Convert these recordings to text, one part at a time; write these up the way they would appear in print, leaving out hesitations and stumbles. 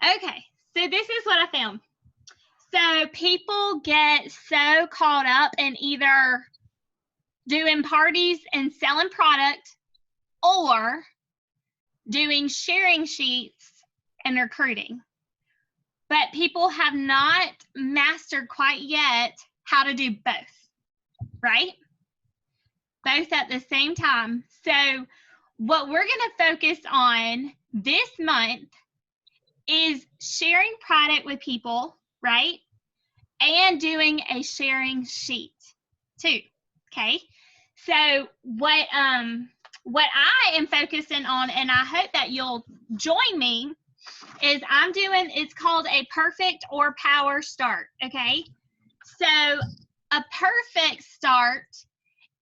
Okay, so this is what I found. So people get so caught up in either doing parties and selling product or doing sharing sheets and recruiting. But people have not mastered quite yet how to do both, right? Both at the same time. So what we're going to focus on this month is sharing product with people, right? And doing a sharing sheet too, okay? So what I am focusing on, and I hope that you'll join me, is I'm doing, it's called a perfect or power start, okay? So a perfect start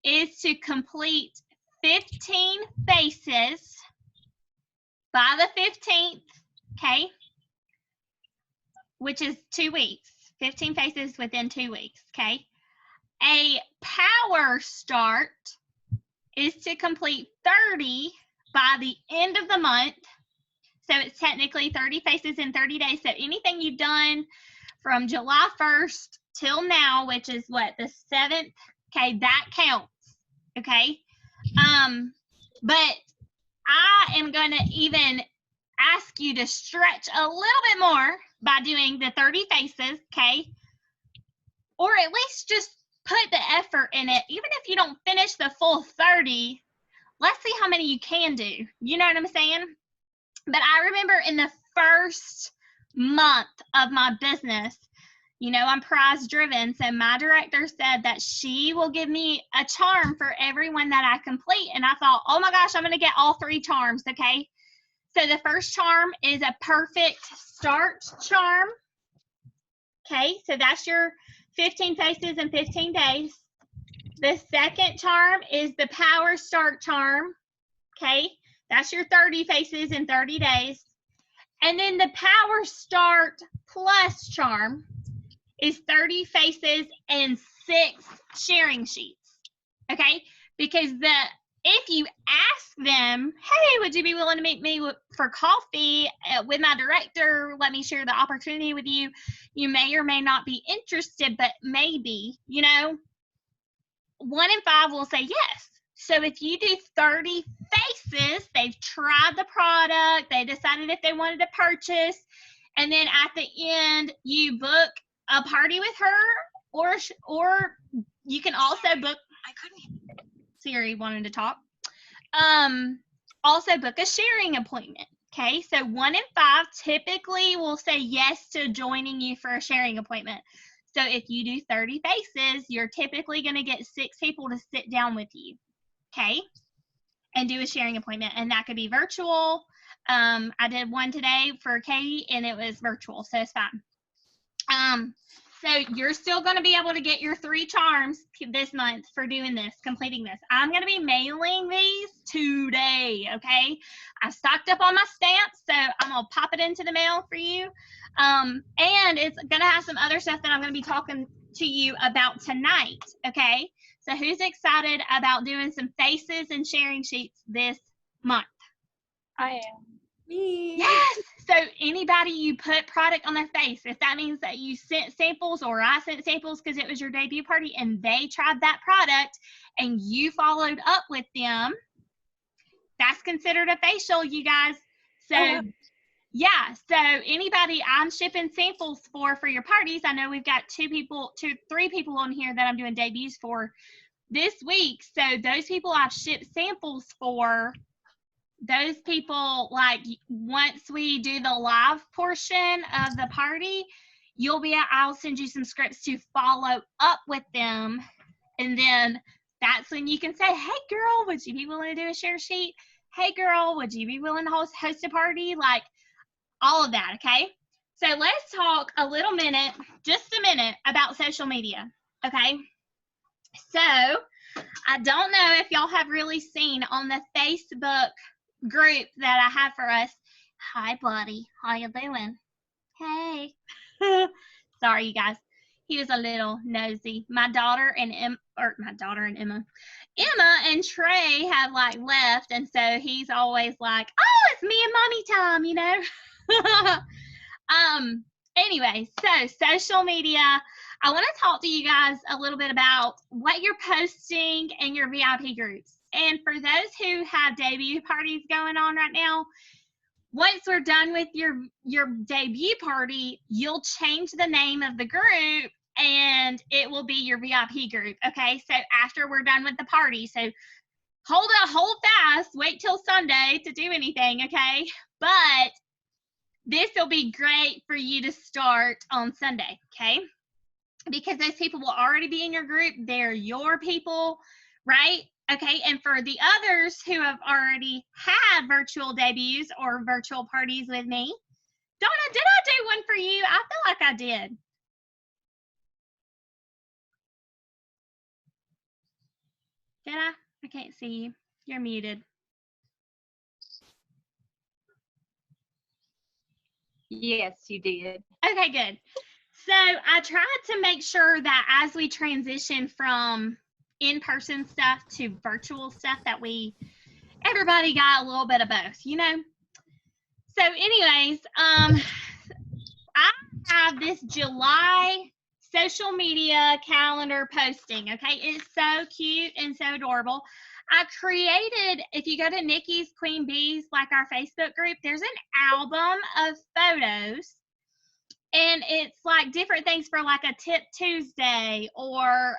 is to complete 15 faces by the 15th, okay? Which is 2 weeks, 15 faces within 2 weeks, okay? A power start is to complete 30 by the end of the month. So it's technically 30 faces in 30 days. So anything you've done from July 1st till now, which is what, the 7th, okay, that counts, okay? But I am going to even ask you to stretch a little bit more by doing the 30 faces, okay? Or at least just put the effort in it. Even if you don't finish the full 30, let's see how many you can do. You know what I'm saying? But I remember in the first month of my business, you know, I'm prize driven. So my director said that she will give me a charm for everyone that I complete. And I thought, oh my gosh, I'm going to get all 3 charms. Okay. So the first charm is a perfect start charm. Okay. So that's your 15 faces in 15 days. The second charm is the power start charm. Okay. That's your 30 faces in 30 days. And then the power start plus charm is 30 faces and 6 sharing sheets. Okay? Because if you ask them, hey, would you be willing to meet me for coffee with my director? Let me share the opportunity with you. You may or may not be interested, but maybe, you know, 1 in 5 will say yes. So if you do 30 faces, they've tried the product, they decided if they wanted to purchase, and then at the end you book a party with her, or you can also book, Siri wanted to talk. Also book a sharing appointment. Okay, so 1 in 5 typically will say yes to joining you for a sharing appointment. So if you do 30 faces, you're typically going to get 6 people to sit down with you. Okay, and do a sharing appointment, and that could be virtual. I did one today for Katie, and it was virtual, so it's fine. So you're still going to be able to get your 3 charms this month for doing this, completing this. I'm going to be mailing these today, okay? I've stocked up on my stamps, so I'm going to pop it into the mail for you. And it's going to have some other stuff that I'm going to be talking to you about tonight, okay? So who's excited about doing some faces and sharing sheets this month? I am. Me. Yes. So anybody you put product on their face, if that means that you sent samples or I sent samples because it was your debut party and they tried that product and you followed up with them, that's considered a facial, you guys. So yeah, so anybody I'm shipping samples for your parties, I know we've got 3 people on here that I'm doing debuts for this week. So those people I've shipped samples for, those people, like, once we do the live portion of the party, I'll send you some scripts to follow up with them. And then that's when you can say, hey girl, would you be willing to do a share sheet? Hey girl, would you be willing to host a party? Like, all of that, okay? So let's talk just a minute about social media, okay? So I don't know if y'all have really seen on the Facebook group that I have for us. Hi, buddy. How you doing? Hey. Sorry, you guys. He was a little nosy. My daughter and Emma. Emma and Trey have like left, and so he's always like, oh, it's me and mommy time, you know? Anyway, so social media. I want to talk to you guys a little bit about what you're posting in your VIP groups. And for those who have debut parties going on right now, once we're done with your debut party, you'll change the name of the group and it will be your VIP group. Okay, so after we're done with the party, so hold fast, wait till Sunday to do anything, okay? But this will be great for you to start on Sunday, okay? Because those people will already be in your group. They're your people, right? Okay, and for the others who have already had virtual debuts or virtual parties with me, Donna, did I do one for you? I feel like I did. Did I? I can't see you. You're muted. Yes, you did. Okay, good. So I tried to make sure that as we transition from in-person stuff to virtual stuff that everybody got a little bit of both, you know? So anyways, I have this July social media calendar posting, okay? It's so cute and so adorable. I created, if you go to Nikki's Queen Bees, like our Facebook group, there's an album of photos. And it's like different things for like a Tip Tuesday or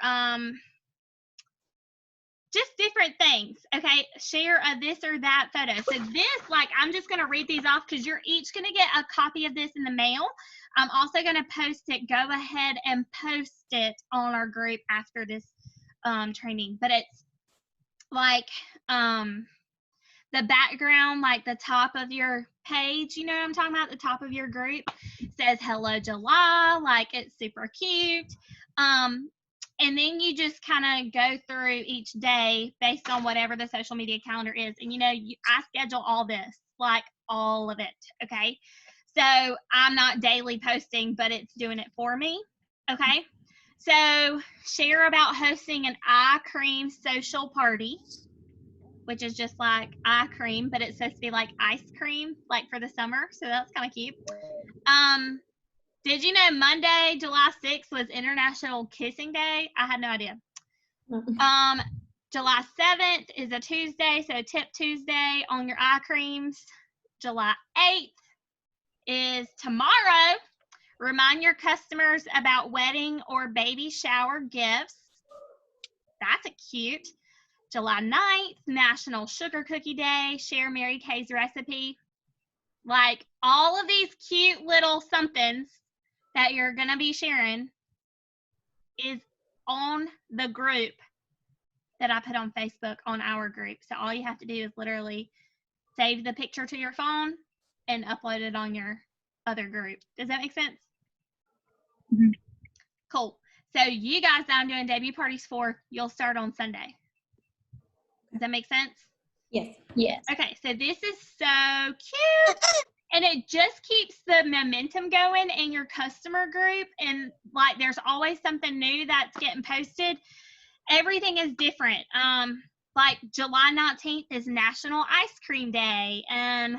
just different things, okay? Share a this or that photo. So this, like, I'm just going to read these off because you're each going to get a copy of this in the mail. I'm also going to post it. Go ahead and post it on our group after this training. But it's like the background, like the top of your page, you know what I'm talking about? The top of your group says Hello July, like it's super cute. And then you just kind of go through each day based on whatever the social media calendar is. And, you know, I schedule all this, like all of it, okay? So I'm not daily posting, but it's doing it for me, okay? So share about hosting an eye cream social party, which is just like eye cream, but it's supposed to be like ice cream, like for the summer. So that's kind of cute. Did you know Monday, July 6th was International Kissing Day? I had no idea. July 7th is a Tuesday, so Tip Tuesday on your eye creams. July 8th is tomorrow. Remind your customers about wedding or baby shower gifts. That's a cute. July 9th, National Sugar Cookie Day. Share Mary Kay's recipe. Like all of these cute little somethings that you're going to be sharing is on the group that I put on Facebook on our group. So all you have to do is literally save the picture to your phone and upload it on your other group. Does that make sense? Mm-hmm. Cool. So you guys that I'm doing debut parties for, you'll start on Sunday. Does that make sense? Yes. Yes. Okay, so this is so cute. And it just keeps the momentum going in your customer group. And like, there's always something new that's getting posted. Everything is different. Like July 19th is National Ice Cream Day. And,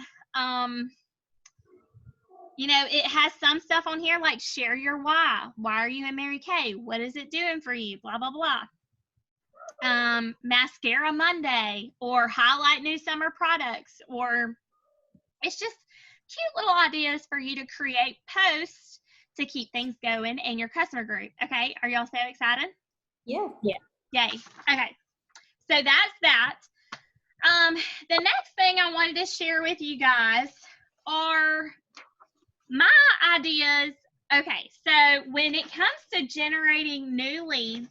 you know, it has some stuff on here like share your why. Why are you in Mary Kay? What is it doing for you? Blah, blah, blah. Mascara Monday or highlight new summer products, or it's just cute little ideas for you to create posts to keep things going in your customer group. Okay, are y'all so excited? Yeah. Yeah. Yay. Okay, so that's that. The next thing I wanted to share with you guys are my ideas. Okay, so when it comes to generating new leads,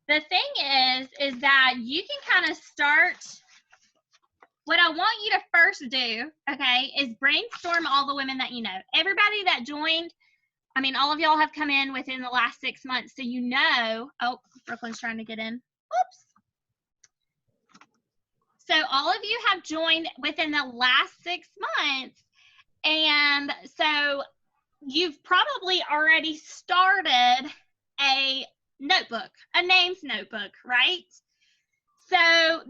the thing is that you can kind of start. What I want you to first do, okay, is brainstorm all the women that you know. Everybody that joined, I mean, all of y'all have come in within the last 6 months, so you know. Oh, Brooklyn's trying to get in. Oops. So all of you have joined within the last 6 months, and so you've probably already started a notebook, a names notebook, right? So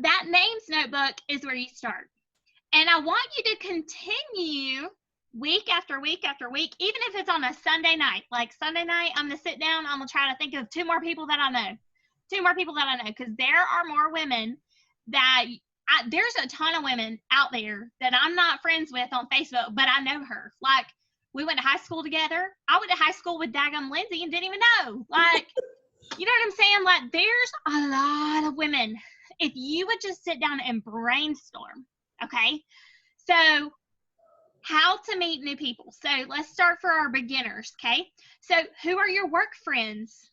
that names notebook is where you start. And I want you to continue week after week after week, even if it's on a Sunday night. Like Sunday night, I'm going to sit down, I'm going to try to think of 2 more people that I know. 2 more people that I know, because there are more women that there's a ton of women out there that I'm not friends with on Facebook, but I know her. Like, we went to high school together. I went to high school with daggum Lindsay and didn't even know. Like, you know what I'm saying? Like, there's a lot of women. If you would just sit down and brainstorm, okay? So, how to meet new people. So, let's start for our beginners, okay? So, who are your work friends?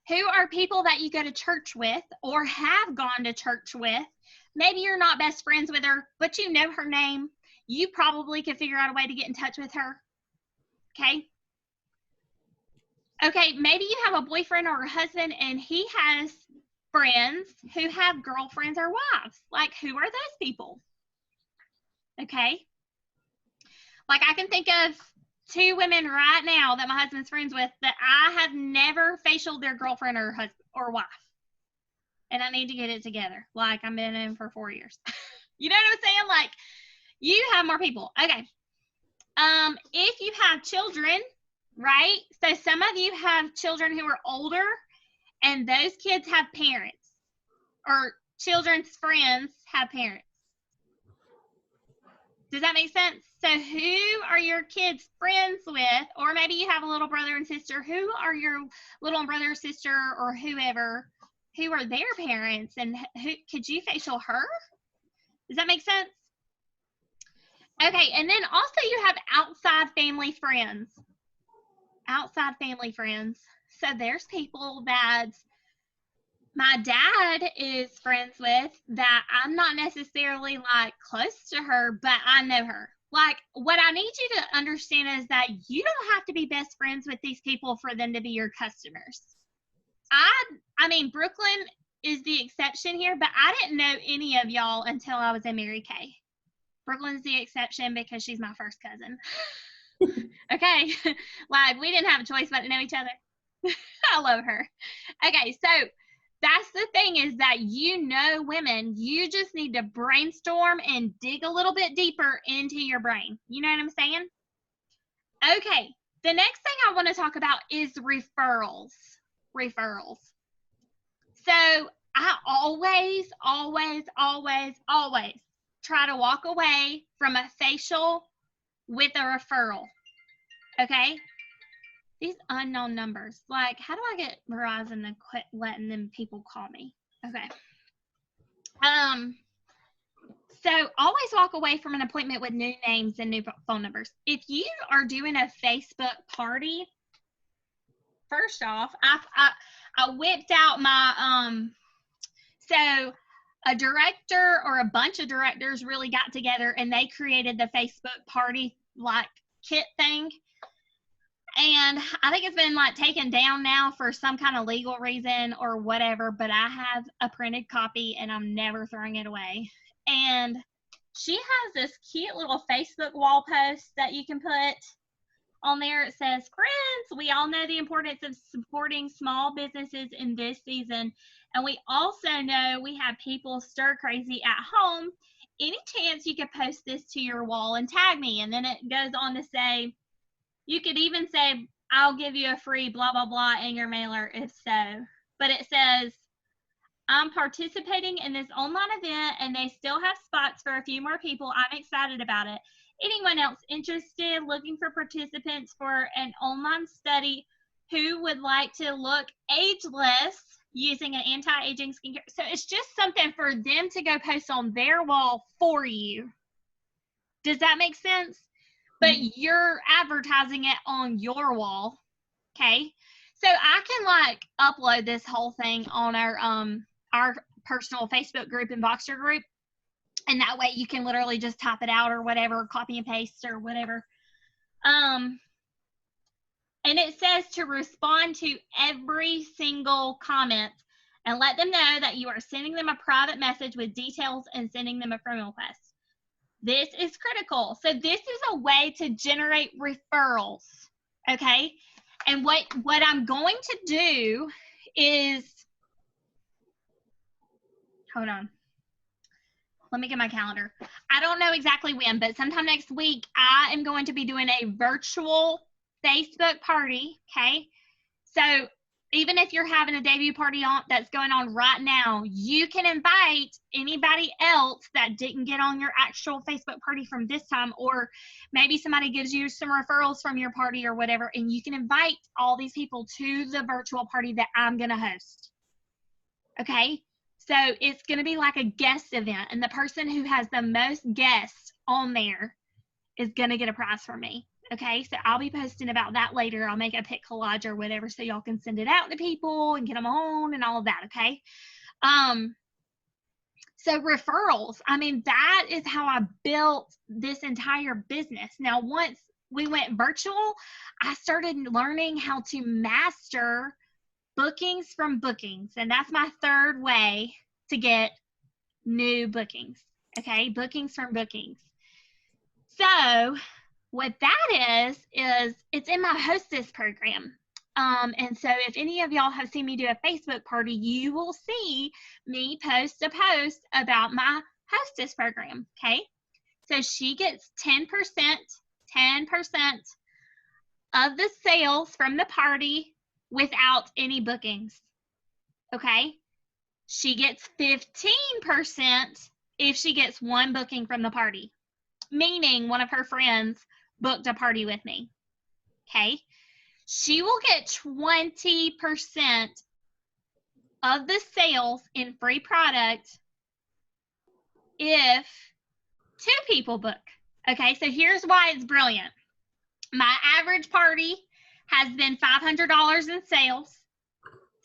Who are people that you go to church with or have gone to church with? Maybe you're not best friends with her, but you know her name. You probably could figure out a way to get in touch with her. Okay? Okay, maybe you have a boyfriend or a husband and he has friends who have girlfriends or wives. Like, who are those people? Okay? Like, I can think of 2 women right now that my husband's friends with that I have never facialed their girlfriend or husband or wife. And I need to get it together. Like, I've been in for 4 years. You know what I'm saying? Like, you have more people. Okay. If you have children, right? So some of you have children who are older, and those kids have parents, or children's friends have parents. Does that make sense? So who are your kids friends with? Or maybe you have a little brother and sister. Who are your little brother or sister or whoever? Who are their parents? And who could you facial her? Does that make sense? Okay, and then also you have outside family friends. Outside family friends. So there's people that my dad is friends with that I'm not necessarily like close to her, but I know her. Like, what I need you to understand is that you don't have to be best friends with these people for them to be your customers. I mean, Brooklyn is the exception here, but I didn't know any of y'all until I was in Mary Kay. Brooklyn's the exception because she's my first cousin. Okay. Like, we didn't have a choice but to know each other. I love her. Okay, so that's the thing, is that you know women, you just need to brainstorm and dig a little bit deeper into your brain. You know what I'm saying? Okay, the next thing I want to talk about is referrals. Referrals. So I always try to walk away from a facial with a referral. Okay? These unknown numbers. Like, how do I get Verizon to quit letting them people call me? Okay. So always walk away from an appointment with new names and new phone numbers. If you are doing a Facebook party, first off, I whipped out my so a director or a bunch of directors really got together and they created the Facebook party like kit thing. And I think it's been like taken down now for some kind of legal reason or whatever, but I have a printed copy and I'm never throwing it away. And she has this cute little Facebook wall post that you can put on there. It says, friends, we all know the importance of supporting small businesses in this season. And we also know we have people stir crazy at home. Any chance you could post this to your wall and tag me? And then it goes on to say, you could even say, I'll give you a free blah, blah, blah in your mailer if so. But it says, I'm participating in this online event and they still have spots for a few more people. I'm excited about it. Anyone else interested, looking for participants for an online study who would like to look ageless using an anti-aging skincare? So it's just something for them to go post on their wall for you. Does that make sense? But you're advertising it on your wall. Okay. So I can like upload this whole thing on our personal Facebook group and Voxer group. And that way you can literally just type it out or whatever, copy and paste or whatever. And it says to respond to every single comment and let them know that you are sending them a private message with details and sending them a friend request. This is critical. So this is a way to generate referrals, okay? And what I'm going to do is, hold on. let me get my calendar. I don't know exactly when, but sometime next week, I am going to be doing a virtual Facebook party, okay? So even if you're having a debut party on that's going on right now, you can invite anybody else that didn't get on your actual Facebook party from this time, or maybe somebody gives you some referrals from your party or whatever, and you can invite all these people to the virtual party that I'm going to host. Okay? So it's going to be like a guest event, and the person who has the most guests on there is going to get a prize from me. Okay, so I'll be posting about that later. I'll make a pic collage or whatever so y'all can send it out to people and get them on and all of that, okay? So referrals, I mean, that is how I built this entire business. Now, once we went virtual, I started learning how to master bookings from bookings, and that's my third way to get new bookings, okay? Bookings from bookings. So what that is it's in my hostess program. And so if any of y'all have seen me do a Facebook party, you will see me post a post about my hostess program, okay? So she gets 10% of the sales from the party without any bookings, okay? She gets 15% if she gets one booking from the party, meaning one of her friends booked a party with me, okay? She will get 20% of the sales in free product if 2 people book, okay? So here's why it's brilliant. My average party has been $500 in sales.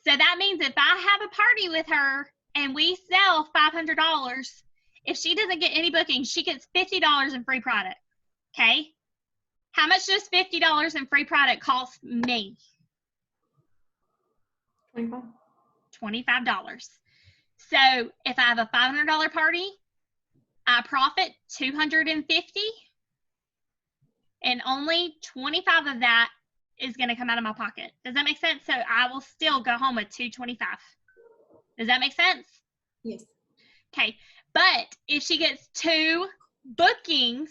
So that means if I have a party with her and we sell $500, if she doesn't get any bookings, she gets $50 in free product, okay? How much does $50 in free product cost me? $25. So if I have a $500 party, I profit $250, and only 25 of that is going to come out of my pocket. Does that make sense? So I will still go home with $225. Does that make sense? Yes. Okay. But if she gets 2 bookings,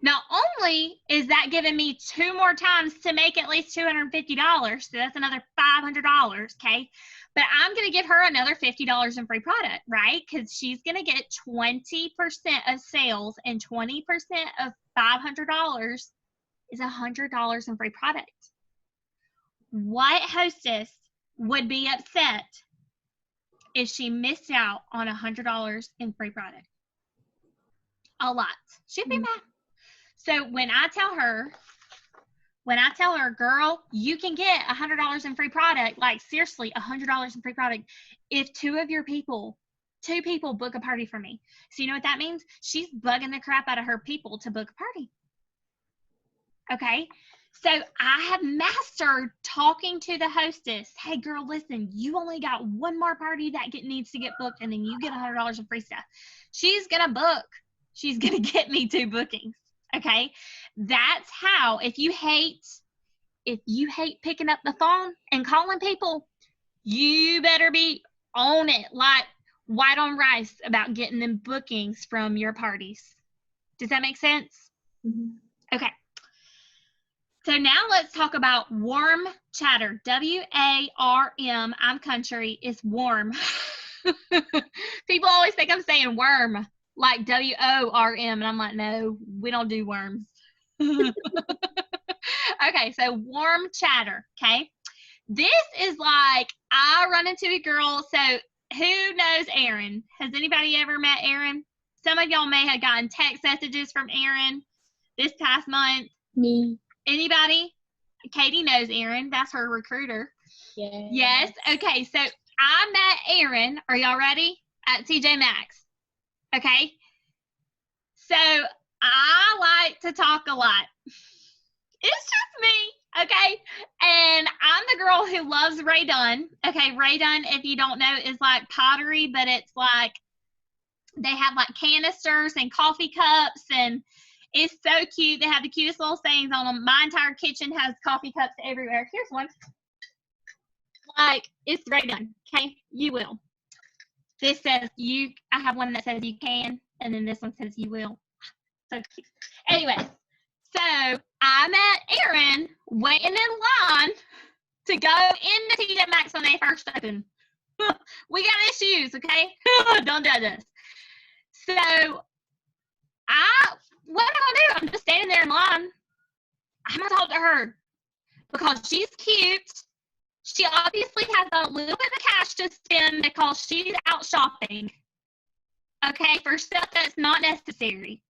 not only is that giving me 2 more times to make at least $250, so that's another $500, okay? But I'm going to give her another $50 in free product, right? Because she's going to get 20% of sales, and 20% of $500 is $100 in free product. What hostess would be upset if she missed out on $100 in free product? A lot. She'd be mad. So when I tell her, girl, you can get $100 in free product, like seriously, $100 in free product, if 2 people book a party for me. So you know what that means? She's bugging the crap out of her people to book a party. Okay? So I have mastered talking to the hostess. Hey, girl, listen, you only got 1 more party that needs to get booked, and then you get $100 in free stuff. She's going to book. She's going to get me 2 bookings. Okay, that's how, if you hate picking up the phone and calling people, you better be on it like white on rice about getting them bookings from your parties. Does that make sense? Mm-hmm. Okay. So now let's talk about warm chatter. W-A-R-M, I'm country, is warm. People always think I'm saying worm, like W-O-R-M, and I'm like, no, we don't do worms. Okay, so warm chatter, okay? This is like, I run into a girl, so who knows Erin? Has anybody ever met Erin? Some of y'all may have gotten text messages from Erin this past month. Me. Anybody? Katie knows Erin. That's her recruiter. Yes. Yes? Okay, so I met Erin, are y'all ready? At TJ Maxx. Okay? So I like to talk a lot. It's just me, okay? And I'm the girl who loves Rae Dunn. Okay, Rae Dunn, if you don't know, is like pottery, but it's like they have like canisters and coffee cups, and it's so cute. They have the cutest little sayings on them. My entire kitchen has coffee cups everywhere. Here's one. Like, it's Rae Dunn, okay? You will. This says you, I have one that says you can, and then this one says you will. So cute. Anyway, so I met Aaron waiting in line to go into TJ Maxx when they first opened. We got issues, okay? Don't judge us. So what am I gonna do? I'm just standing there in line. I'm gonna talk to her because she's cute. She obviously has a little bit of cash to spend because she's out shopping, okay, for stuff that's not necessary,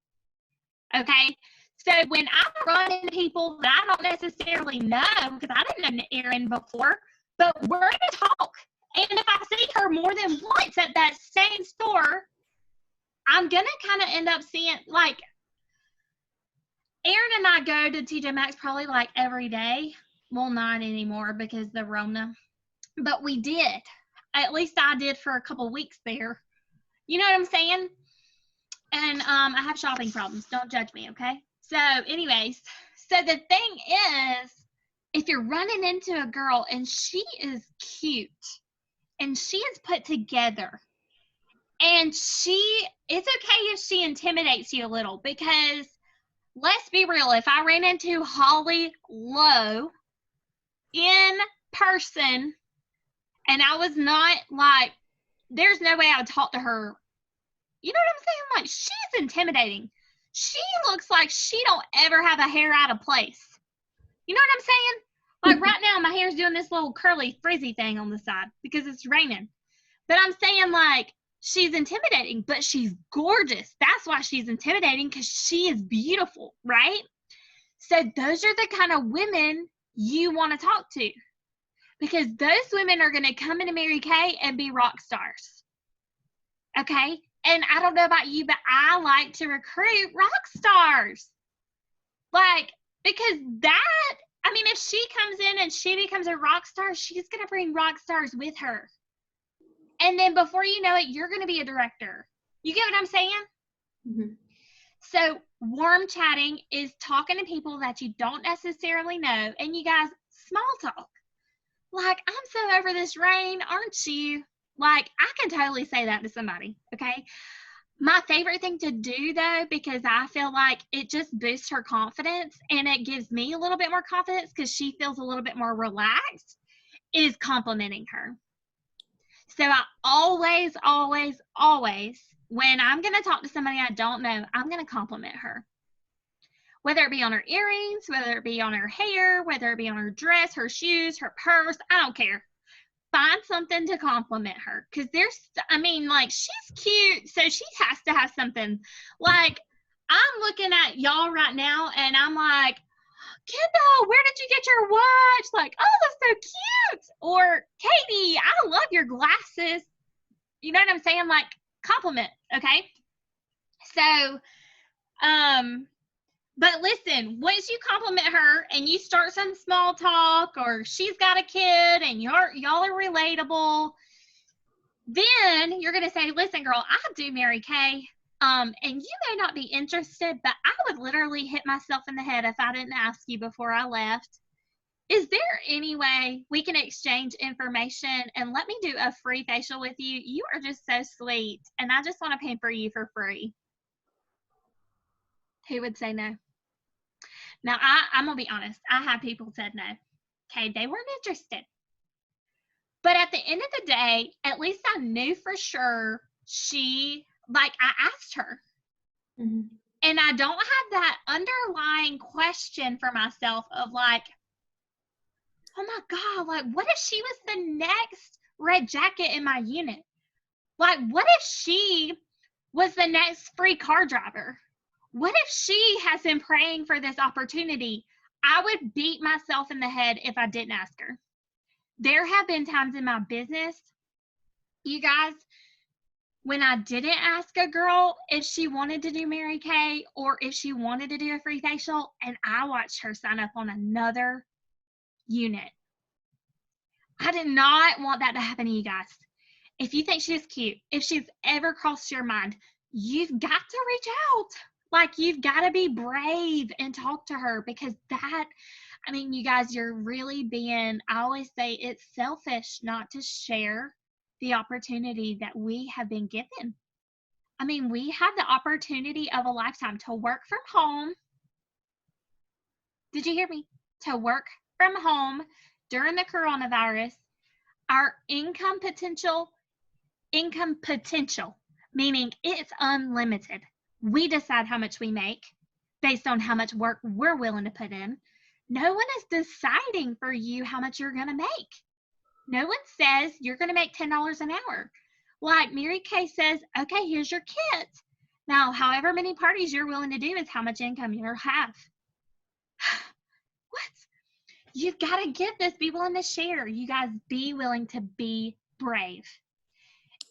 okay? So when I run into people that I don't necessarily know, because I didn't know Erin before, but we're going to talk. And if I see her more than once at that same store, I'm going to kind of end up seeing, like, Erin and I go to TJ Maxx probably like every day. Well, not anymore because the Rona. But we did. At least I did for a couple weeks there. You know what I'm saying? And I have shopping problems. Don't judge me, okay? So anyways, so the thing is, if you're running into a girl and she is cute and she is put together and it's okay if she intimidates you a little, because let's be real, if I ran into Holly Lowe in person and I was not like, there's no way I would talk to her. You know what I'm saying? Like, she's intimidating. She looks like she don't ever have a hair out of place. You know what I'm saying? Like right now, my hair's doing this little curly frizzy thing on the side because it's raining. But I'm saying, like, she's intimidating, but she's gorgeous. That's why she's intimidating, because she is beautiful, right? So those are the kind of women you want to talk to, because those women are going to come into Mary Kay and be rock stars. Okay? And I don't know about you, but I like to recruit rock stars. Like, because that, I mean, if she comes in and she becomes a rock star, she's going to bring rock stars with her. And then before you know it, you're going to be a director. You get what I'm saying? Mm-hmm. So warm chatting is talking to people that you don't necessarily know. And you guys, small talk. Like, I'm so over this rain, aren't you? Like, I can totally say that to somebody, okay? My favorite thing to do, though, because I feel like it just boosts her confidence and it gives me a little bit more confidence because she feels a little bit more relaxed, is complimenting her. So I always, when I'm going to talk to somebody I don't know, I'm going to compliment her. Whether it be on her earrings, whether it be on her hair, whether it be on her dress, her shoes, her purse, I don't care. Find something to compliment her, because she's cute, so she has to have something. Like, I'm looking at y'all right now and I'm like, Kendall, where did you get your watch? Like, oh, that's so cute. Or Katie, I love your glasses. You know what I'm saying? Like, compliment, okay? So but listen, once you compliment her and you start some small talk, or she's got a kid and y'all are relatable, then you're going to say, listen, girl, I do Mary Kay. And you may not be interested, but I would literally hit myself in the head if I didn't ask you before I left. Is there any way we can exchange information and let me do a free facial with you? You are just so sweet, and I just want to pamper you for free. Who would say no? Now, I'm going to be honest. I had people said no. Okay, they weren't interested. But at the end of the day, at least I knew for sure I asked her. Mm-hmm. And I don't have that underlying question for myself of like, oh my God, like, what if she was the next red jacket in my unit? Like, what if she was the next free car driver? What if she has been praying for this opportunity? I would beat myself in the head if I didn't ask her. There have been times in my business, you guys, when I didn't ask a girl if she wanted to do Mary Kay or if she wanted to do a free facial, and I watched her sign up on another unit. I did not want that to happen to you guys. If you think she's cute, if she's ever crossed your mind, you've got to reach out. Like, you've got to be brave and talk to her, because you guys, you're really being, I always say it's selfish not to share the opportunity that we have been given. I mean, we have the opportunity of a lifetime to work from home. Did you hear me? To work from home during the coronavirus. Our income potential, meaning it's unlimited. We decide how much we make based on how much work we're willing to put in. No one is deciding for you how much you're going to make. No one says you're going to make $10 an hour. Like Mary Kay says, okay, here's your kit. Now, however many parties you're willing to do is how much income you have. What? You've got to give this, be willing to share. You guys be willing to be brave.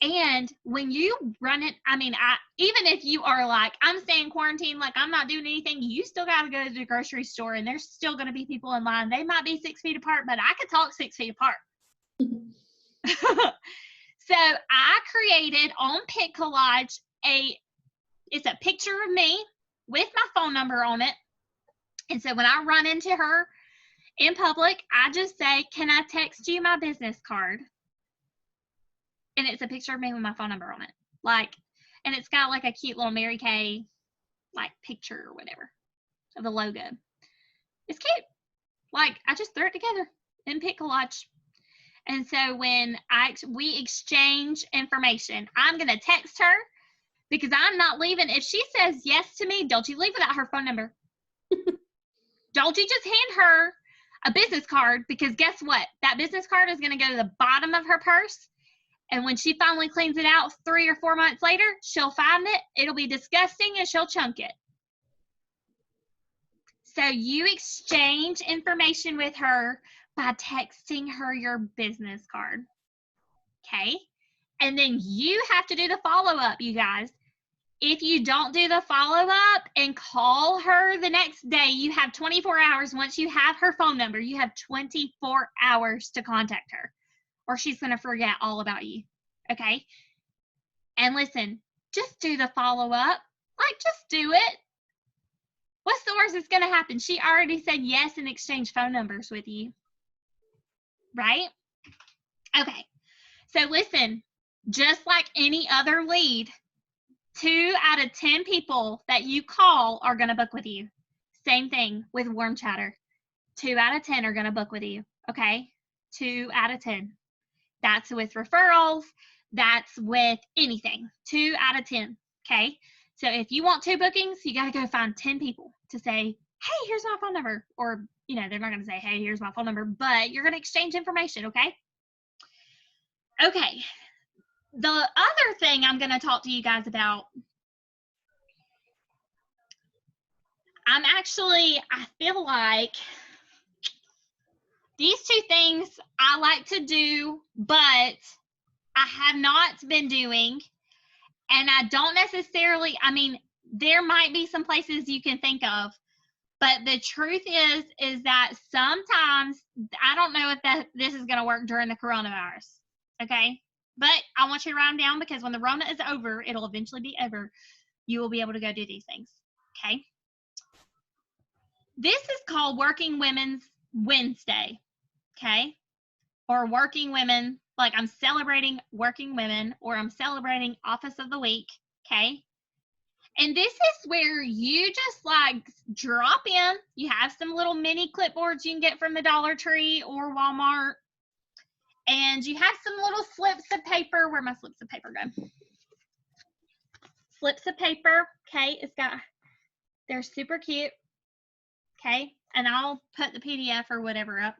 And when you run it, I mean, even if you are like, I'm staying quarantined, like I'm not doing anything, you still got to go to the grocery store and there's still going to be people in line. They might be 6 feet apart, but I could talk 6 feet apart. So I created on PicCollage it's a picture of me with my phone number on it. And so when I run into her in public, I just say, can I text you my business card? And it's a picture of me with my phone number on it. Like, and it's got like a cute little Mary Kay like picture or whatever of the logo. It's cute. Like, I just threw it together in PicCollage. And so when we exchange information, I'm going to text her because I'm not leaving. If she says yes to me, don't you leave without her phone number. Don't you just hand her a business card, because guess what? That business card is going to go to the bottom of her purse. And when she finally cleans it out 3 or 4 months later, she'll find it. It'll be disgusting and she'll chunk it. So you exchange information with her by texting her your business card. Okay? And then you have to do the follow-up, you guys. If you don't do the follow-up and call her the next day, you have 24 hours. Once you have her phone number, you have 24 hours to contact her, or she's going to forget all about you. Okay? And listen, just do the follow-up. Like, just do it. What's the worst that's going to happen? She already said yes and exchanged phone numbers with you. Right? Okay. So listen, just like any other lead, 2 out of 10 people that you call are going to book with you. Same thing with Warm Chatter. 2 out of 10 are going to book with you. Okay? 2 out of 10. That's with referrals. That's with anything. 2 out of 10. Okay? So if you want 2 bookings, you got to go find 10 people to say, hey, here's my phone number. Or, you know, they're not going to say, hey, here's my phone number, but you're going to exchange information, okay? Okay. The other thing I'm going to talk to you guys about, I feel like these 2 things I like to do, but I have not been doing. And I don't necessarily, I mean, there might be some places you can think of, but the truth is that sometimes, I don't know if this is going to work during the coronavirus, okay? But I want you to write them down, because when the Rona is over, it'll eventually be over. You will be able to go do these things, okay? This is called Working Women's Wednesday, okay? Or Working Women, like I'm celebrating Working Women, or I'm celebrating Office of the Week, okay? And this is where you just like drop in. You have some little mini clipboards you can get from the Dollar Tree or Walmart. And you have some little slips of paper. Where my slips of paper go? Slips of paper, okay? They're super cute, okay? And I'll put the PDF or whatever up.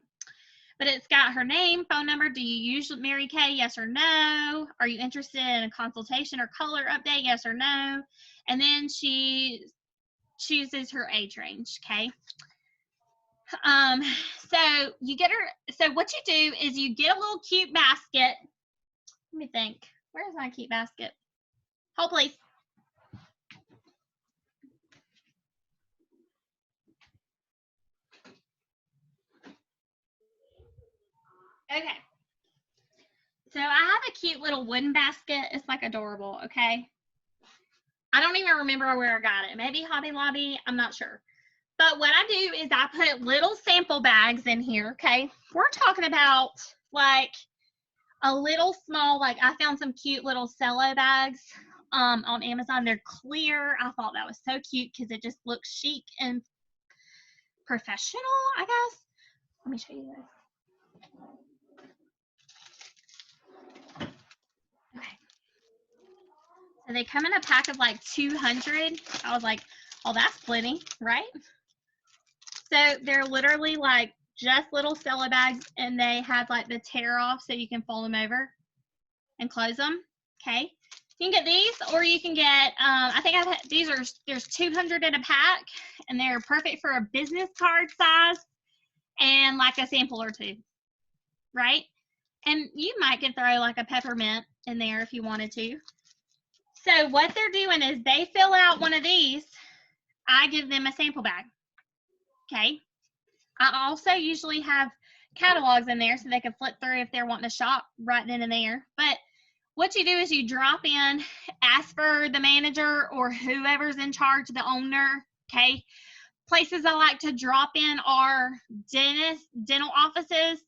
But it's got her name, phone number. Do you use Mary Kay? Yes or no? Are you interested in a consultation or color update? Yes or no? And then she chooses her age range, okay? So you get her, so what you do is you get a little cute basket. Let me think. Where's my cute basket? Hold, please. Okay. So I have a cute little wooden basket. It's like adorable, okay? I don't even remember where I got it. Maybe Hobby Lobby, I'm not sure. But what I do is I put little sample bags in here, okay? We're talking about like a little small, like I found some cute little cello bags on Amazon. They're clear. I thought that was so cute because it just looks chic and professional, I guess. Let me show you this. Okay. So they come in a pack of like 200. I was like, oh, that's plenty, right? So they're literally like just little cello bags, and they have like the tear off so you can fold them over and close them. Okay. You can get these, or you can get, I think there's 200 in a pack, and they're perfect for a business card size and like a sample or two, right? And you might could throw like a peppermint in there if you wanted to. So what they're doing is they fill out one of these. I give them a sample bag. Okay. I also usually have catalogs in there so they can flip through if they're wanting to shop right then and there. But what you do is you drop in, ask for the manager or whoever's in charge, the owner. Okay. Places I like to drop in are dental offices,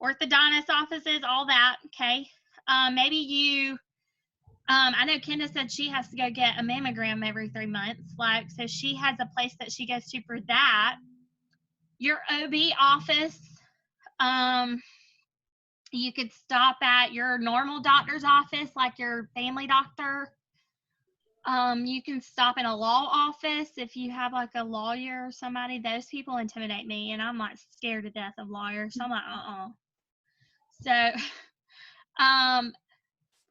orthodontist offices, all that. Okay. Maybe you, I know Kendra said she has to go get a mammogram every 3 months. Like, so she has a place that she goes to for that. Your OB office, you could stop at your normal doctor's office, like your family doctor. You can stop in a law office if you have like a lawyer or somebody. Those people intimidate me, and I'm like scared to death of lawyers. So I'm like, So,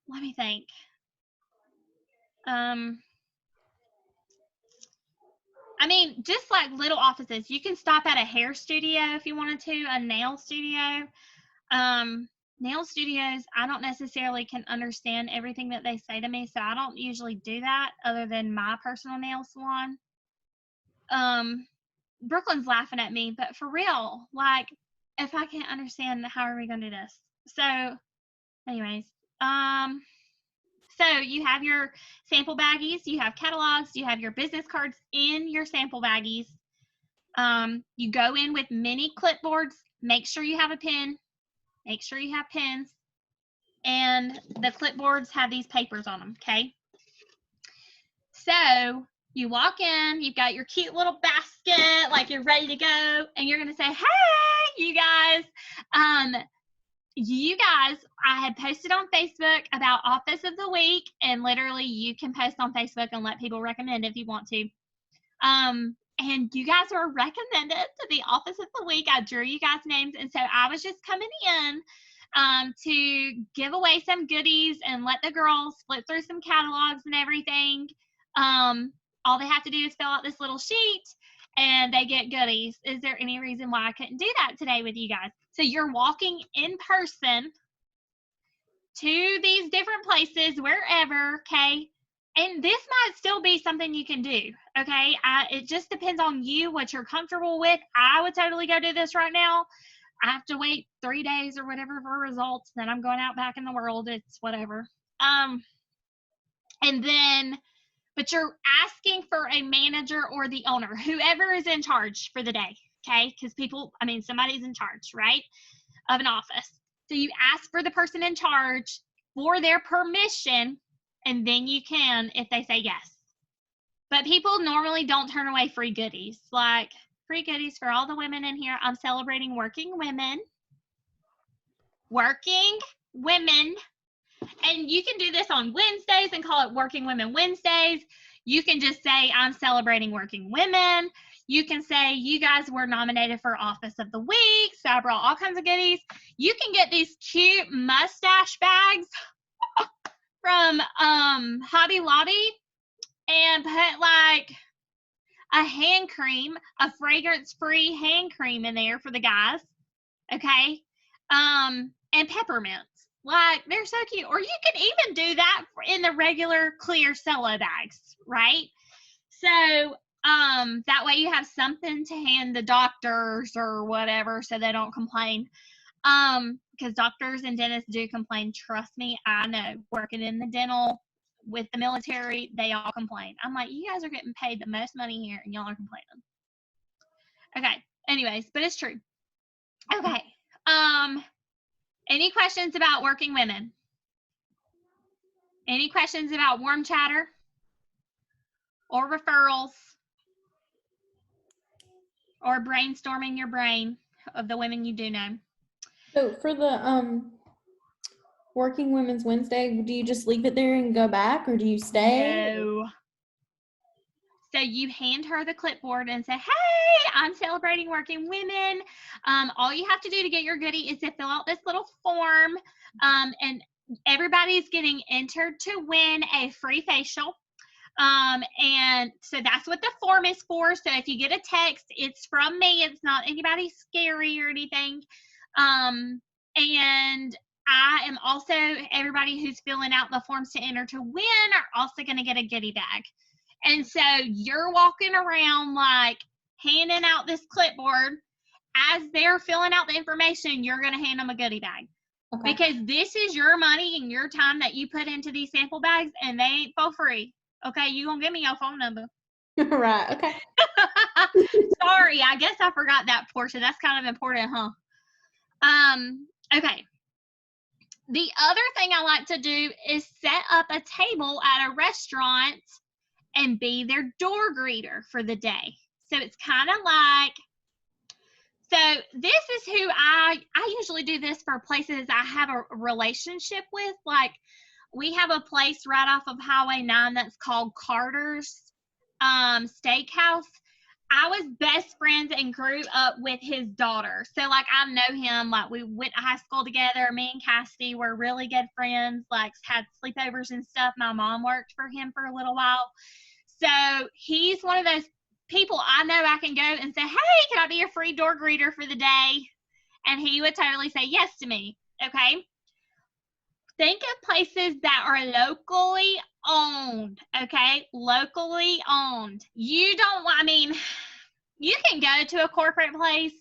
let me think. I mean, just like little offices. You can stop at a hair studio if you wanted to, a nail studio. Nail studios, I don't necessarily can understand everything that they say to me, so I don't usually do that other than my personal nail salon. Brooklyn's laughing at me, but for real, like, if I can't understand, how are we going to do this? So, anyways, so you have your sample baggies, you have catalogs, you have your business cards in your sample baggies. You go in with mini clipboards. Make sure you have a pen. Make sure you have pens. And the clipboards have these papers on them, okay? So you walk in, you've got your cute little basket, like you're ready to go, and you're going to say, hey, you guys, I had posted on Facebook about Office of the Week, and literally you can post on Facebook and let people recommend if you want to. And you guys were recommended to the Office of the Week. I drew you guys' names, and so I was just coming in to give away some goodies and let the girls flip through some catalogs and everything. All they have to do is fill out this little sheet, and they get goodies. Is there any reason why I couldn't do that today with you guys? So you're walking in person to these different places, wherever, okay? And this might still be something you can do, okay? It just depends on you, what you're comfortable with. I would totally go do this right now. I have to wait 3 days or whatever for results. Then I'm going out back in the world. It's whatever. And then, but you're asking for a manager or the owner, whoever is in charge for the day, okay? Because somebody's in charge, right, of an office. So you ask for the person in charge for their permission, and then you can if they say yes. But people normally don't turn away free goodies. Like, free goodies for all the women in here. I'm celebrating working women. Working women. And you can do this on Wednesdays and call it Working Women Wednesdays. You can just say, I'm celebrating working women. You can say, you guys were nominated for Office of the Week, so I brought all kinds of goodies. You can get these cute mustache bags from Hobby Lobby and put like a hand cream, a fragrance-free hand cream in there for the guys, okay? And peppermints. Like, they're so cute. Or you can even do that in the regular clear cello bags, right? So that way you have something to hand the doctors or whatever so they don't complain. Because doctors and dentists do complain. Trust me, I know. Working in the dental with the military, they all complain. I'm like, you guys are getting paid the most money here and y'all are complaining. Okay. Anyways, but it's true. Okay. Any questions about working women? Any questions about warm chatter or referrals or brainstorming your brain of the women you do know? So for the Working Women's Wednesday, do you just leave it there and go back, or do you stay? No. So you hand her the clipboard and say, hey, I'm celebrating working women. All you have to do to get your goodie is to fill out this little form. And everybody's getting entered to win a free facial. And so that's what the form is for. So if you get a text, it's from me. It's not anybody scary or anything. And I am also, everybody who's filling out the forms to enter to win are also going to get a goodie bag. And so you're walking around like handing out this clipboard. As they're filling out the information, you're going to hand them a goodie bag. Okay. Because this is your money and your time that you put into these sample bags, and they ain't for free. Okay, you gonna give me your phone number. Right, okay. Sorry, I guess I forgot that portion. That's kind of important, huh? Okay. The other thing I like to do is set up a table at a restaurant and be their door greeter for the day. So it's kind of like, so this is who I usually do this for places I have a relationship with. Like, we have a place right off of Highway 9 that's called Carter's Steakhouse. I was best friends and grew up with his daughter. So, like, I know him. Like, we went to high school together. Me and Cassidy were really good friends, like, had sleepovers and stuff. My mom worked for him for a little while. So, he's one of those people I know I can go and say, hey, can I be your free door greeter for the day? And he would totally say yes to me. Okay. Think of places that are locally owned, okay? Locally owned. You don't want, I mean, you can go to a corporate place,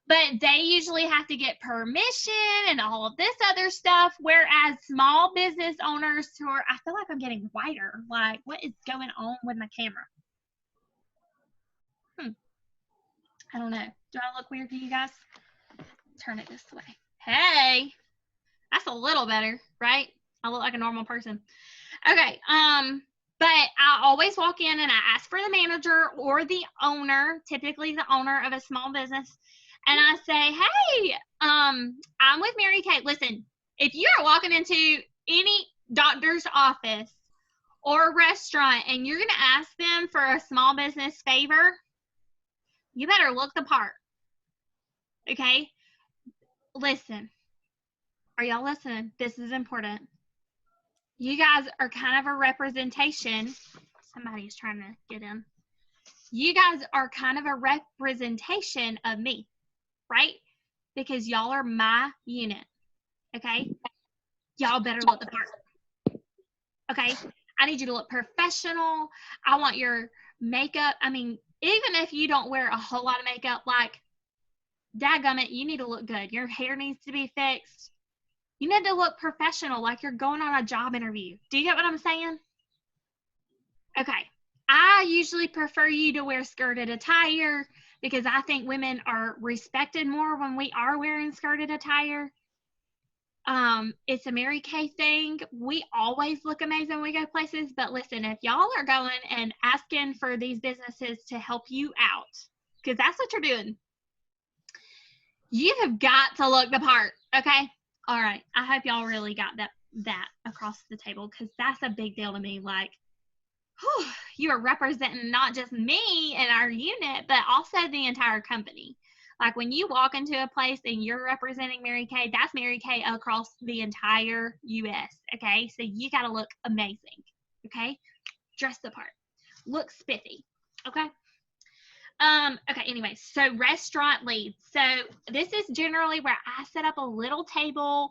but they usually have to get permission and all of this other stuff, whereas small business owners who are, I feel like I'm getting whiter. Like, what is going on with my camera? I don't know. Do I look weird to you guys? Turn it this way. Hey, that's a little better, right? I look like a normal person. Okay, but I always walk in and I ask for the manager or the owner, typically the owner of a small business, and I say, hey, I'm with Mary Kate. Listen, if you are walking into any doctor's office or a restaurant and you're going to ask them for a small business favor, you better look the part, okay? Listen. Are y'all listening? This is important. You guys are kind of a representation. Somebody's trying to get in. You guys are kind of a representation of me, right? Because y'all are my unit, okay? Y'all better look the part, okay? I need you to look professional. I want your makeup. I mean, even if you don't wear a whole lot of makeup, like, dadgummit, you need to look good. Your hair needs to be fixed. You need to look professional, like you're going on a job interview. Do you get what I'm saying? Okay. I usually prefer you to wear skirted attire because I think women are respected more when we are wearing skirted attire. It's a Mary Kay thing. We always look amazing when we go places, but listen, if y'all are going and asking for these businesses to help you out, because that's what you're doing, you have got to look the part, okay? All right. I hope y'all really got that across the table, because that's a big deal to me. Like, whew, you are representing not just me and our unit, but also the entire company. Like, when you walk into a place and you're representing Mary Kay, that's Mary Kay across the entire U.S., okay? So you got to look amazing, okay? Dress the part. Look spiffy, okay? Okay, anyway, so restaurant leads. So this is generally where I set up a little table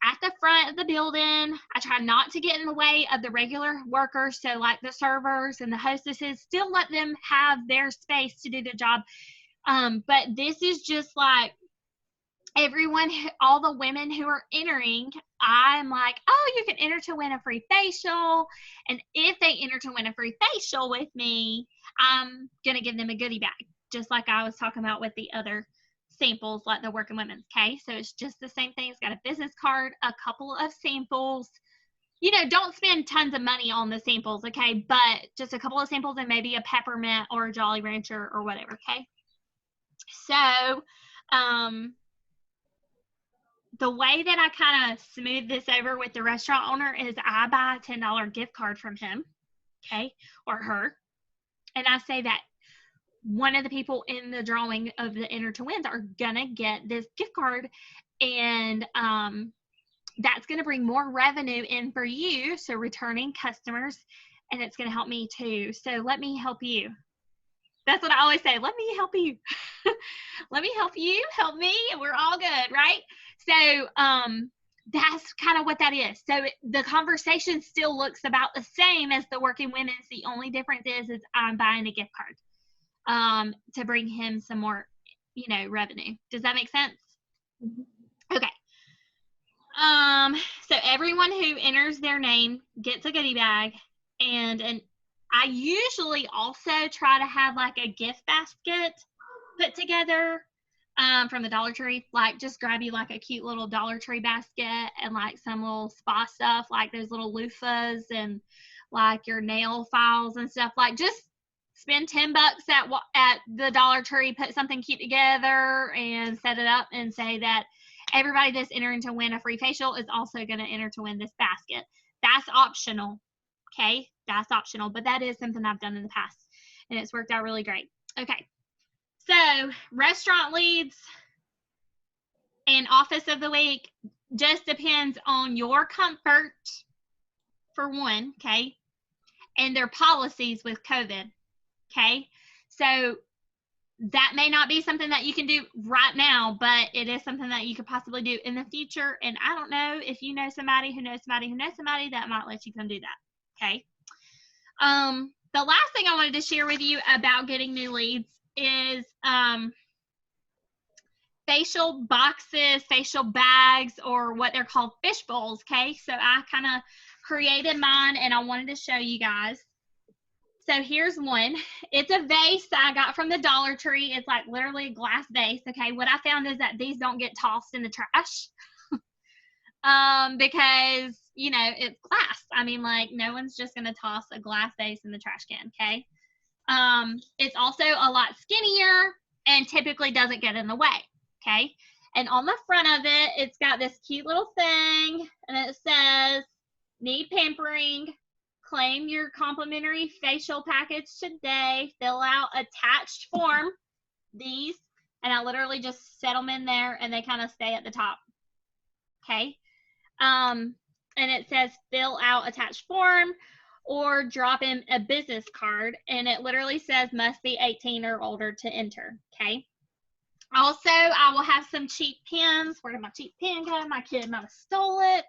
at the front of the building. I try not to get in the way of the regular workers, so like the servers and the hostesses, still let them have their space to do the job. But this is just like everyone, all the women who are entering, I'm like, oh, you can enter to win a free facial. And if they enter to win a free facial with me, I'm going to give them a goodie bag, just like I was talking about with the other samples like the Working Women's, okay? So it's just the same thing. It's got a business card, a couple of samples. You know, don't spend tons of money on the samples, okay? But just a couple of samples and maybe a peppermint or a Jolly Rancher or whatever, okay? So, the way that I kind of smooth this over with the restaurant owner is I buy a $10 gift card from him, okay, or her. And I say that one of the people in the drawing of the Enter to Wins are gonna get this gift card, and that's gonna bring more revenue in for you, so returning customers, and it's gonna help me too. So let me help you. That's what I always say. Let me help you. Let me help you. Help me, and we're all good, right? So that's kind of what that is. So the conversation still looks about the same as the Working Women's. The only difference is I'm buying a gift card to bring him some more, you know, revenue. Does that make sense? Mm-hmm. Okay. So everyone who enters their name gets a goodie bag, and I usually also try to have like a gift basket put together from the Dollar Tree. Like, just grab you like a cute little Dollar Tree basket and like some little spa stuff, like those little loofahs and like your nail files and stuff. Like, just spend $10 at the Dollar Tree, put something cute together and set it up, and say that everybody that's entering to win a free facial is also going to enter to win this basket. That's optional. Okay, that's optional, but that is something I've done in the past, and it's worked out really great. Okay, so restaurant leads and office of the week just depends on your comfort, for one, okay, and their policies with COVID, okay? So that may not be something that you can do right now, but it is something that you could possibly do in the future, and I don't know if you know somebody who knows somebody who knows somebody that might let you come do that. Okay. The last thing I wanted to share with you about getting new leads is facial boxes, facial bags, or what they're called fish bowls. Okay. So I kind of created mine, and I wanted to show you guys. So here's one. It's a vase I got from the Dollar Tree. It's like literally a glass vase. Okay. What I found is that these don't get tossed in the trash. Because, you know, it's glass. I mean, like, no one's just going to toss a glass vase in the trash can, okay? It's also a lot skinnier and typically doesn't get in the way, okay? And on the front of it, it's got this cute little thing, and it says, need pampering, claim your complimentary facial package today, fill out attached form, these, and I literally just set them in there, and they kind of stay at the top, okay? And it says fill out attached form or drop in a business card, and it literally says must be 18 or older to enter, okay? Also, I will have some cheap pins. Where did my cheap pin go? My kid might have stole it.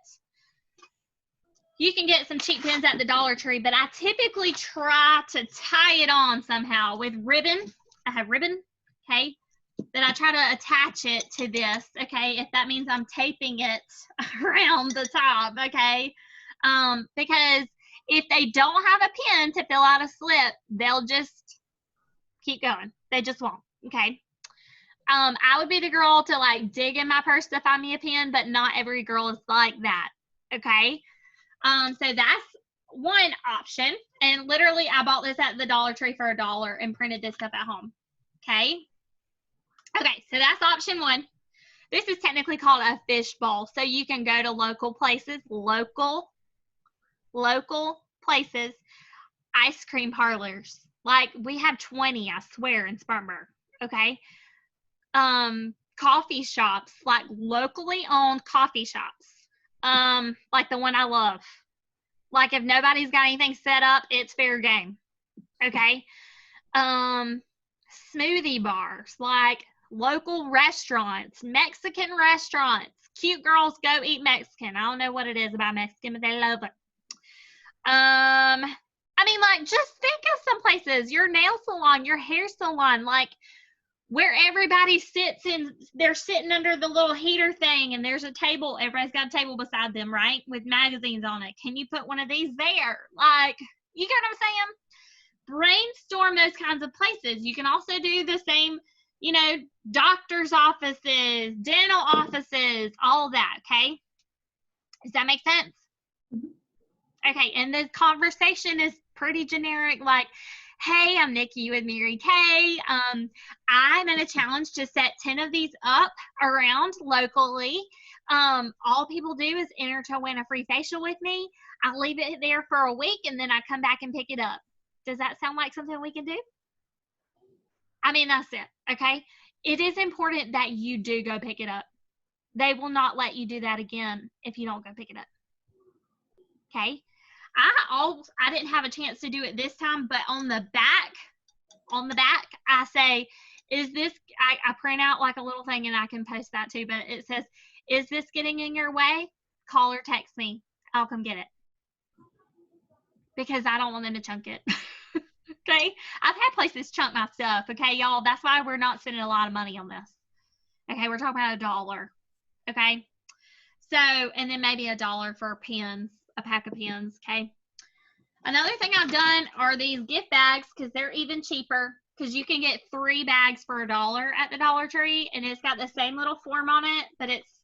You can get some cheap pins at the Dollar Tree, but I typically try to tie it on somehow with ribbon. I have ribbon, okay? Then I try to attach it to this, okay, if that means I'm taping it around the top, okay, because if they don't have a pin to fill out a slip, they'll just keep going. They just won't, okay. I would be the girl to like dig in my purse to find me a pin, but not every girl is like that, okay. So that's one option, and literally I bought this at the Dollar Tree for $1 and printed this stuff at home, okay. Okay, so that's option one. This is technically called a fish bowl. So you can go to local places, local places, ice cream parlors. Like, we have 20, I swear, in Spartanburg, okay? Coffee shops, like locally owned coffee shops, like the one I love. Like, if nobody's got anything set up, it's fair game, okay? Smoothie bars, like local restaurants, Mexican restaurants. Cute girls go eat Mexican. I don't know what it is about Mexican, but they love it. I mean, like, just think of some places, your nail salon, your hair salon, like where everybody sits in, they're sitting under the little heater thing, and there's a table, everybody's got a table beside them, right, with magazines on it. Can you put one of these there? Like, you get what I'm saying? Brainstorm those kinds of places. You can also do the same you know, doctor's offices, dental offices, all that, okay? Does that make sense? Okay, and the conversation is pretty generic, like, hey, I'm Nikki with Mary Kay. I'm in a challenge to set 10 of these up around locally. All people do is enter to win a free facial with me. I leave it there for a week, and then I come back and pick it up. Does that sound like something we can do? I mean, that's it, okay? It is important that you do go pick it up. They will not let you do that again if you don't go pick it up, okay? I didn't have a chance to do it this time, but on the back, I say, is this, I print out like a little thing and I can post that too, but it says, is this getting in your way? Call or text me. I'll come get it. Because I don't want them to chunk it. Okay? I've had places chunk my stuff. Okay, y'all? That's why we're not spending a lot of money on this. Okay, we're talking about $1. Okay? So, and then maybe $1 for pens, a pack of pens. Okay? Another thing I've done are these gift bags because they're even cheaper because you can get 3 bags for $1 at the Dollar Tree, and it's got the same little form on it, but it's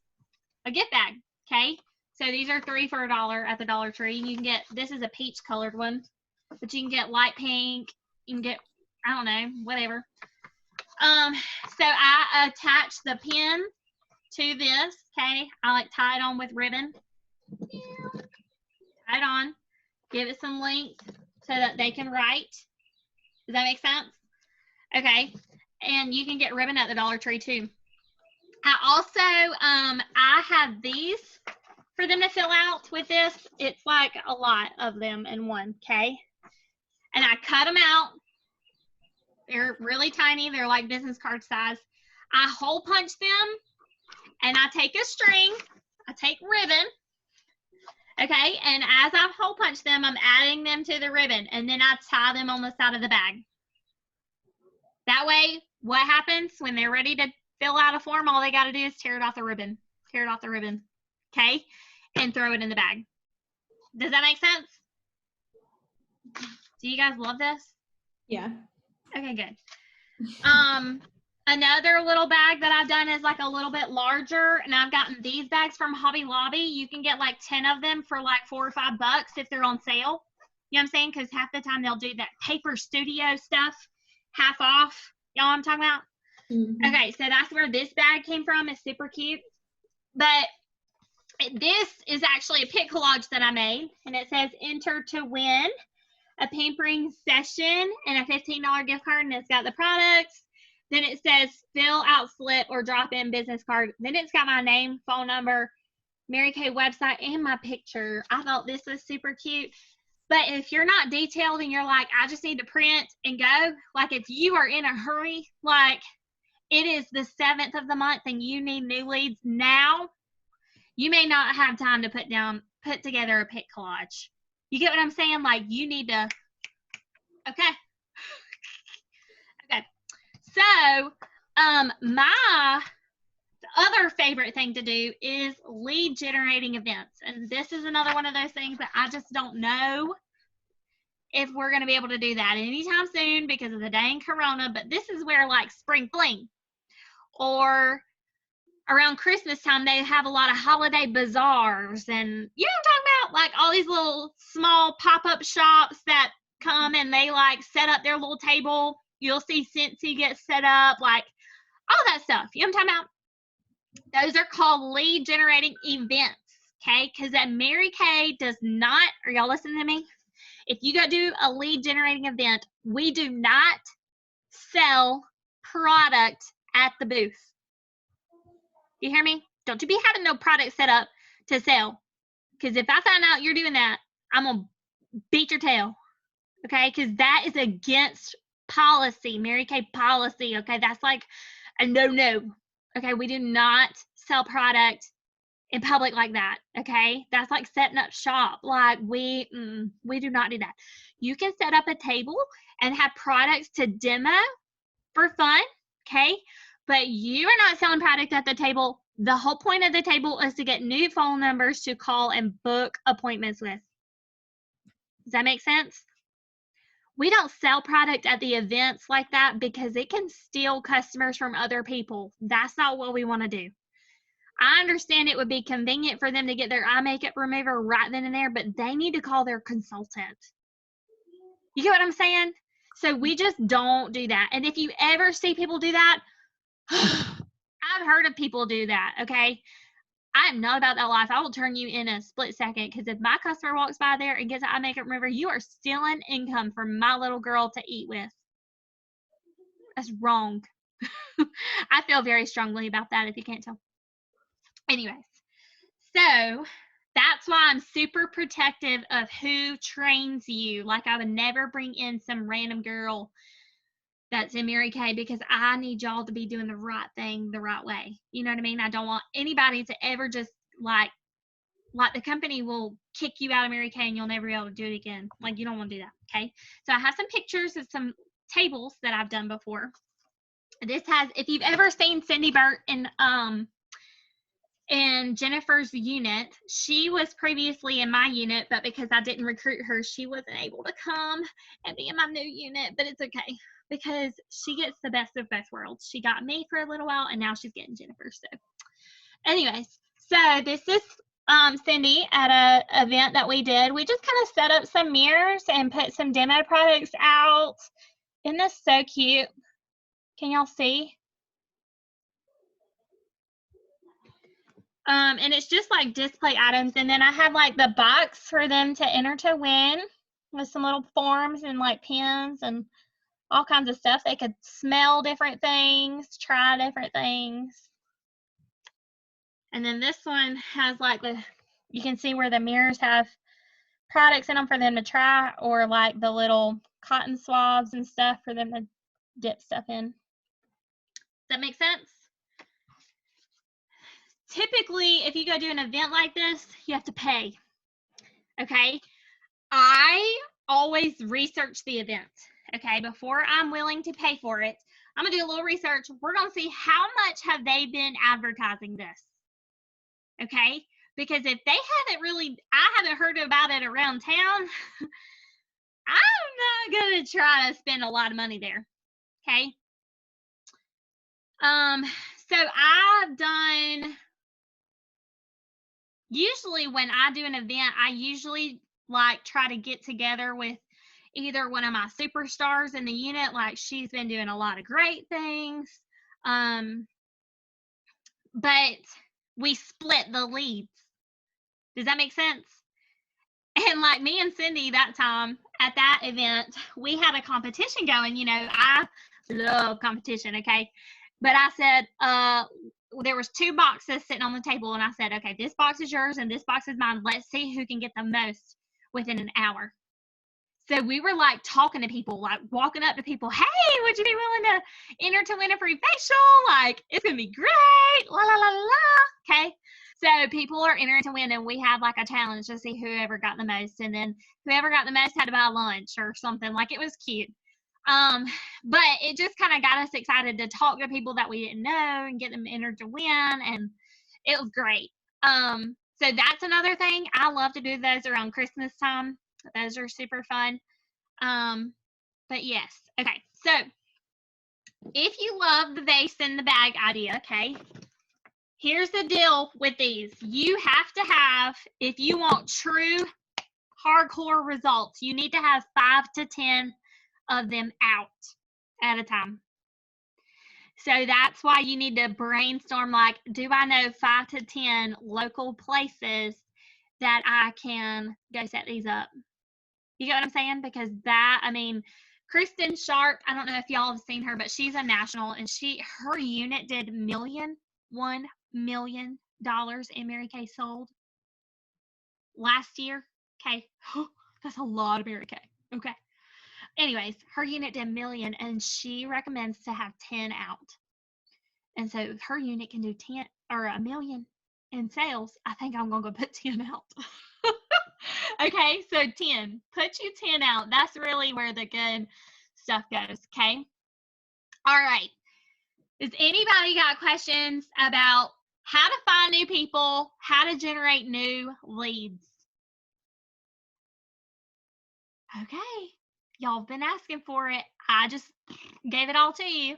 a gift bag. Okay? So these are 3 for $1 at the Dollar Tree. You can get, this is a peach colored one, but you can get light pink. You can get, I don't know, whatever. So I attach the pen to this. Okay, I like tie it on with ribbon. Tie it on. Give it some length so that they can write. Does that make sense? Okay, and you can get ribbon at the Dollar Tree too. I also, I have these for them to fill out with this. It's like a lot of them in one, okay? And I cut them out. They're really tiny. They're like business card size. I hole punch them, and I take a string. I take ribbon, okay? And as I hole punch them, I'm adding them to the ribbon, and then I tie them on the side of the bag. That way, what happens when they're ready to fill out a form, all they got to do is tear it off the ribbon. Tear it off the ribbon, okay? And throw it in the bag. Does that make sense? Do you guys love this? Yeah. Okay, good. Another little bag that I've done is like a little bit larger, and I've gotten these bags from Hobby Lobby. You can get like 10 of them for like $4 or $5 if they're on sale. You know what I'm saying? Because half the time they'll do that Paper Studio stuff half off. Y'all know what I'm talking about? Mm-hmm. Okay, so that's where this bag came from. It's super cute. But this is actually a pic collage that I made, and it says enter to win a pampering session and a $15 gift card, and it's got the products. Then it says fill out slip or drop in business card. Then it's got my name, phone number, Mary Kay website, and my picture. I thought this was super cute. But if you're not detailed and you're like, I just need to print and go, like if you are in a hurry, like it is the 7th of the month and you need new leads now, you may not have time to put together a pic collage. You get what I'm saying? Like you need to, okay. Okay. So, my other favorite thing to do is lead generating events. And this is another one of those things that I just don't know if we're going to be able to do that anytime soon because of the dang corona. But this is where like Spring Fling or around Christmas time, they have a lot of holiday bazaars, and you know what I'm talking about? Like all these little small pop-up shops that come and they like set up their little table. You'll see Scentsy get set up, like all that stuff. You know what I'm talking about? Those are called lead generating events, okay? Because that Mary Kay does not, are y'all listening to me? If you go do a lead generating event, we do not sell product at the booth. You hear me? Don't you be having no product set up to sell. Because if I find out you're doing that, I'm going to beat your tail. Okay? Because that is against policy, Mary Kay policy. Okay? That's like a no-no. Okay? We do not sell product in public like that. Okay? That's like setting up shop. Like we do not do that. You can set up a table and have products to demo for fun. Okay? But you are not selling product at the table. The whole point of the table is to get new phone numbers to call and book appointments with. Does that make sense? we don't sell product at the events like that because it can steal customers from other people. That's not what we want to do. I understand it would be convenient for them to get their eye makeup remover right then and there, but they need to call their consultant. You get what I'm saying? So we just don't do that. And if you ever see people do that, I've heard of people do that, okay? I am not about that life. I will turn you in a split second because if my customer walks by there and gets an eye makeup remover, you are stealing income from my little girl to eat with. That's wrong. I feel very strongly about that if you can't tell. Anyways, so that's why I'm super protective of who trains you. Like I would never bring in some random girl that's in Mary Kay because I need y'all to be doing the right thing the right way. You know what I mean? I don't want anybody to ever just like the company will kick you out of Mary Kay and you'll never be able to do it again. Like you don't want to do that, okay? So I have some pictures of some tables that I've done before. This has, if you've ever seen Cindy Burt in Jennifer's unit, she was previously in my unit, but because I didn't recruit her, she wasn't able to come and be in my new unit, but it's okay because she gets the best of both worlds. She got me for a little while and now she's getting Jennifer. So anyways, so this is Cindy at a event that we did. We just kind of set up some mirrors and put some demo products out. Isn't this so cute? Can y'all see? And it's just like display items. And then I have like the box for them to enter to win with some little forms and like pins and all kinds of stuff. They could smell different things, try different things. And then this one has like you can see where the mirrors have products in them for them to try, or like the little cotton swabs and stuff for them to dip stuff in. Does that make sense? Typically, if you go do an event like this, you have to pay. Okay? I always research the event. Okay? Before I'm willing to pay for it, I'm gonna do a little research. We're gonna see how much have they been advertising this. Okay? Because if they I haven't heard about it around town, I'm not gonna try to spend a lot of money there. Okay? So I've done, usually when I do an event, I usually like try to get together with either one of my superstars in the unit, like she's been doing a lot of great things. But we split the leads. Does that make sense? And like me and Cindy that time at that event, we had a competition going. You know, I love competition, okay? But I said, there was 2 boxes sitting on the table, and I said, okay, this box is yours and this box is mine. Let's see who can get the most within an hour. So we were like talking to people, like walking up to people, hey, would you be willing to enter to win a free facial? Like, it's going to be great. La, la, la, la. Okay. So people are entering to win, and we have like a challenge to see whoever got the most. And then whoever got the most had to buy lunch or something. Like, it was cute. But it just kind of got us excited to talk to people that we didn't know and get them entered to win. And it was great. So that's another thing. I love to do those around Christmas time. Those are super fun. But yes. Okay. So if you love the vase in the bag idea, okay, here's the deal with these. You have to have, if you want true hardcore results, you need to have 5 to 10 of them out at a time. So that's why you need to brainstorm, like, do I know 5 to 10 local places that I can go set these up? You get what I'm saying? Because that, I mean, Kristen Sharp, I don't know if y'all have seen her, but she's a national, and her unit did $1 million in Mary Kay sold last year. Okay. That's a lot of Mary Kay. Okay. Anyways, her unit did $1 million, and she recommends to have 10 out. And so if her unit can do 10 or $1 million in sales, I think I'm going to go put 10 out. Okay, so 10. Put you 10 out. That's really where the good stuff goes, okay? All right. Does anybody got questions about how to find new people, how to generate new leads? Okay. Y'all have been asking for it. I just gave it all to you.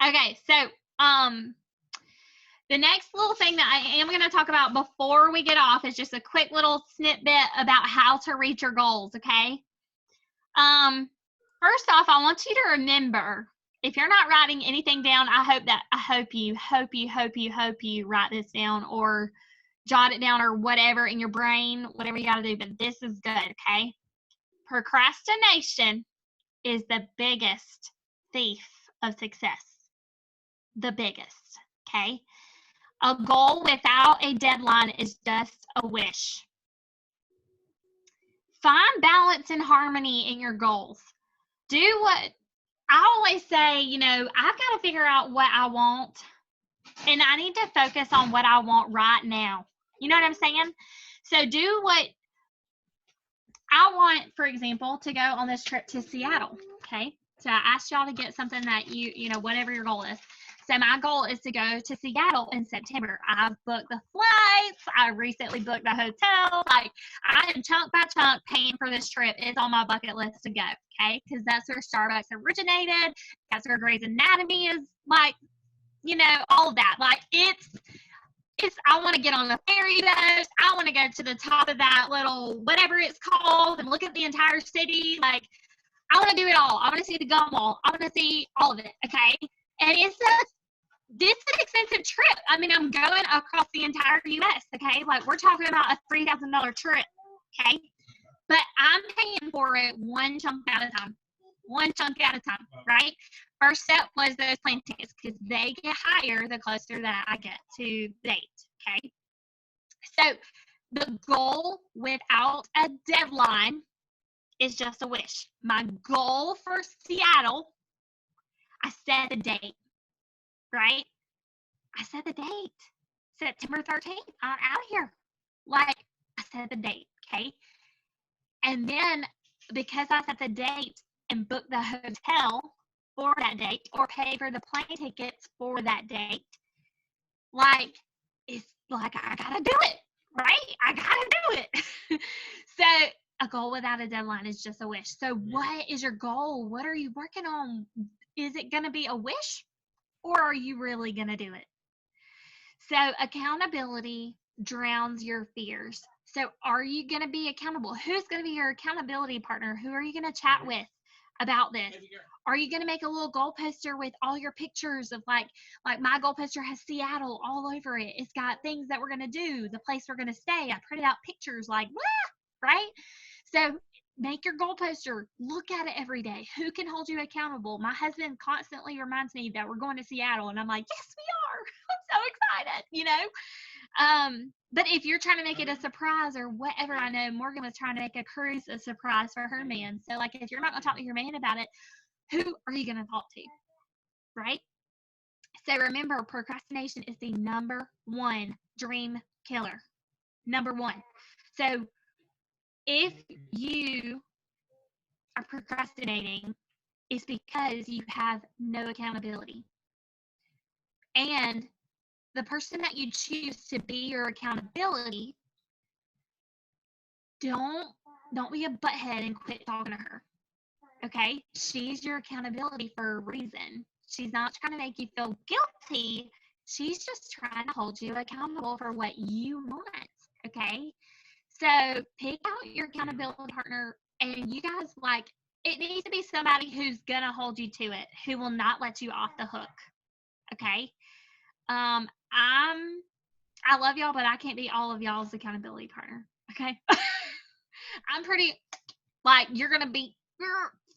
Okay, so the next little thing that I am going to talk about before we get off is just a quick little snippet about how to reach your goals, okay? First off, I want you to remember, if you're not writing anything down, I hope you write this down or jot it down or whatever in your brain, whatever you got to do, but this is good, okay? Procrastination is the biggest thief of success. The biggest, okay? A goal without a deadline is just a wish. Find balance and harmony in your goals. Do what I always say, you know, I've got to figure out what I want, and I need to focus on what I want right now. You know what I'm saying? So do what I want, for example, to go on this trip to Seattle, okay? So I asked y'all to get something that you know, whatever your goal is. So my goal is to go to Seattle in September. I've booked the flights. I recently booked the hotel. Like, I am chunk by chunk paying for this trip. It's on my bucket list to go, okay? Because that's where Starbucks originated. That's where Grey's Anatomy is, like, you know, all of that. Like, it's I want to get on the ferry boat. I want to go to the top of that little whatever it's called and look at the entire city. Like, I want to do it all. I want to see the gum wall. I want to see all of it, okay? And this is an expensive trip. I mean, I'm going across the entire U.S., okay? Like, we're talking about a $3,000 trip, okay? But I'm paying for it one chunk at a time. One chunk at a time, right? First step was those plane tickets because they get higher the closer that I get to the date, okay? So the goal without a deadline is just a wish. My goal for Seattle, I set the date, right? I set the date. September 13th, I'm out of here. Like, I set the date, okay? And then because I set the date and booked the hotel for that date or pay for the plane tickets for that date, like, it's like I gotta do it, right? I gotta do it. So a goal without a deadline is just a wish. So what is your goal? What are you working on? Is it gonna be a wish or are you really gonna do it? So accountability drowns your fears. So are you going to be accountable? Who's going to be your accountability partner? Who are you going to chat with about this? Are you going to make a little goal poster with all your pictures of like my goal poster has Seattle all over it. It's got things that we're going to do, the place we're going to stay. I printed out pictures like, right? So make your goal poster. Look at it every day. Who can hold you accountable? My husband constantly reminds me that we're going to Seattle, and I'm like, yes, we are. I'm so excited, you know? But if you're trying to make it a surprise or whatever, I know Morgan was trying to make a cruise a surprise for her man. So, like, if you're not going to talk to your man about it, who are you going to talk to, right? So remember, procrastination is the number one dream killer. Number one. So if you are procrastinating, it's because you have no accountability. And the person that you choose to be your accountability, don't be a butthead and quit talking to her. Okay? She's your accountability for a reason. She's not trying to make you feel guilty. She's just trying to hold you accountable for what you want. Okay? So pick out your accountability partner, and you guys, like, it needs to be somebody who's going to hold you to it, who will not let you off the hook. Okay? I love y'all, but I can't be all of y'all's accountability partner. Okay? I'm pretty, like, you're going to be,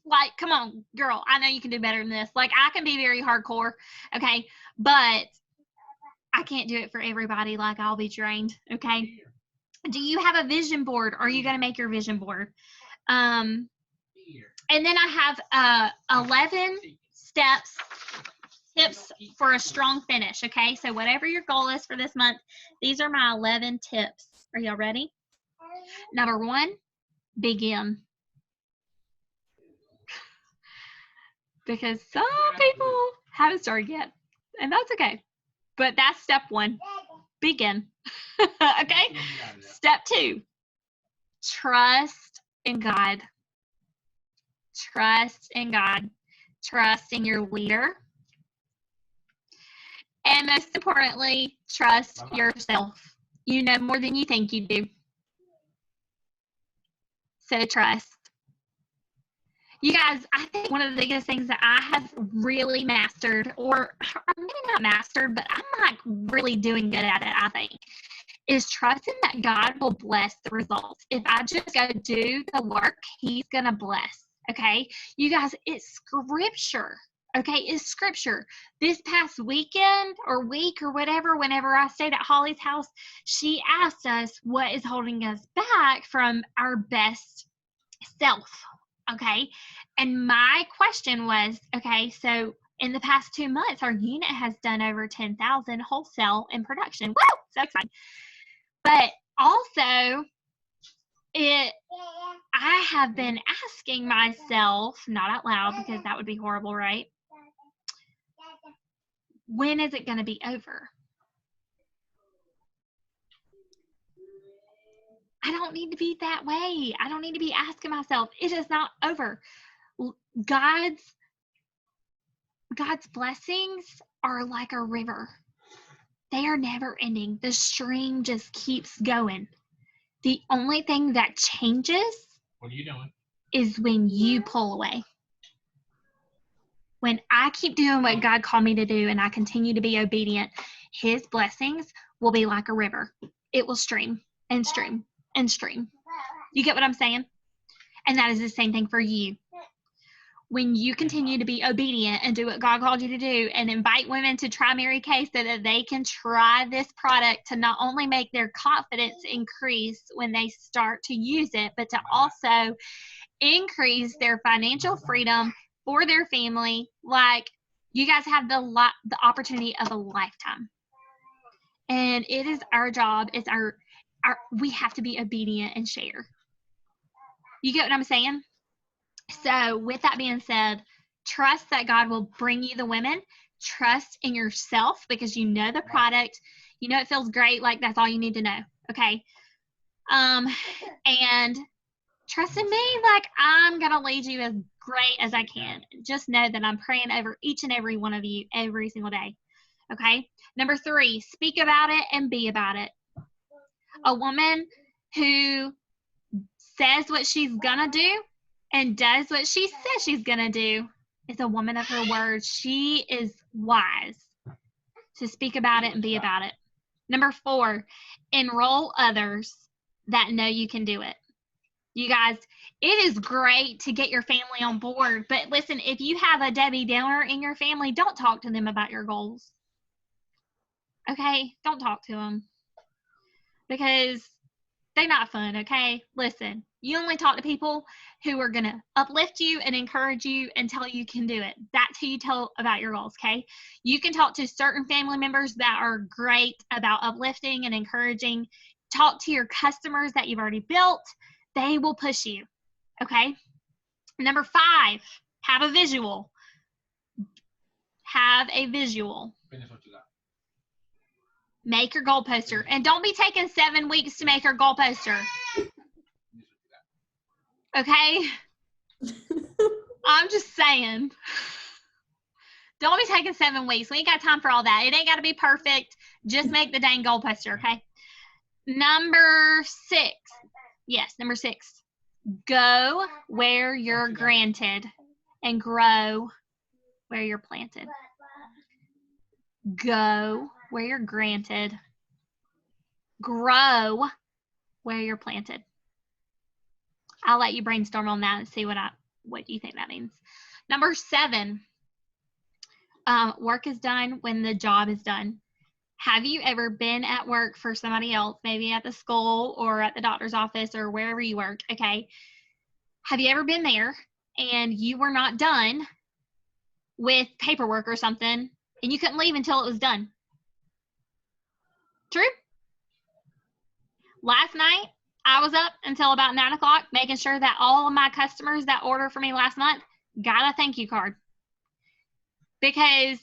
like, come on, girl. I know you can do better than this. Like, I can be very hardcore. Okay? But I can't do it for everybody. Like, I'll be drained. Okay? Do you have a vision board? Or are you going to make your vision board? And then I have 11 tips for a strong finish, okay? So whatever your goal is for this month, these are my 11 tips. Are y'all ready? Number 1, begin. Because some people haven't started yet, and that's okay. But that's step 1, begin. Okay? Step 2, trust in God. trust in God, trust in your leader, and most importantly, trust yourself. You know more than you think you do. So trust. You guys, I think one of the biggest things that I have really mastered, or maybe not mastered, but I'm like really doing good at it, I think, is trusting that God will bless the results. If I just go do the work, He's going to bless. Okay. You guys, it's scripture. Okay. It's scripture. This past weekend or week or whatever, whenever I stayed at Holly's house, she asked us what is holding us back from our best self. Okay. And my question was, okay, so in the past 2 months, our unit has done over 10,000 wholesale in production. Woo! So exciting. But also, I have been asking myself, not out loud because that would be horrible, right? When is it going to be over? I don't need to be that way. I don't need to be asking myself. It is not over. God's blessings are like a river. They are never ending. The stream just keeps going. The only thing that changes, what are you doing? Is when you pull away. When I keep doing what God called me to do and I continue to be obedient, His blessings will be like a river. It will stream and stream and stream. You get what I'm saying? And that is the same thing for you. When you continue to be obedient and do what God called you to do and invite women to try Mary Kay so that they can try this product to not only make their confidence increase when they start to use it, but to also increase their financial freedom for their family. Like, you guys have the opportunity of a lifetime. And it is our job, it's our we have to be obedient and share. You get what I'm saying? So with that being said, trust that God will bring you the women. Trust in yourself because you know the product. You know it feels great. Like, that's all you need to know. Okay. And trust in me. Like, I'm going to lead you as great as I can. Just know that I'm praying over each and every one of you every single day. Okay. Number 3, speak about it and be about it. A woman who says what she's going to do and does what she says she's going to do is a woman of her word. She is wise to speak about it and be about it. Number 4, enroll others that know you can do it. You guys, it is great to get your family on board, but listen, if you have a Debbie Downer in your family, don't talk to them about your goals. Okay? Don't talk to them because they're not fun, okay? Listen, you only talk to people who are going to uplift you and encourage you and tell you can do it. That's who you tell about your goals, okay? You can talk to certain family members that are great about uplifting and encouraging. Talk to your customers that you've already built. They will push you, okay? Number 5, have a visual. Have a visual. Finish what you got. Make your goal poster. And don't be taking 7 weeks to make your goal poster. Okay? I'm just saying. Don't be taking 7 weeks. We ain't got time for all that. It ain't got to be perfect. Just make the dang goal poster, okay? Number 6. Yes, number 6. Go where you're granted and grow where you're planted. Go where you're granted. Grow where you're planted. I'll let you brainstorm on that and see what you think that means. Number 7, work is done when the job is done. Have you ever been at work for somebody else, maybe at the school or at the doctor's office or wherever you work, okay? Have you ever been there and you were not done with paperwork or something and you couldn't leave until it was done? True? Last night, I was up until about 9 o'clock making sure that all of my customers that ordered for me last month got a thank you card because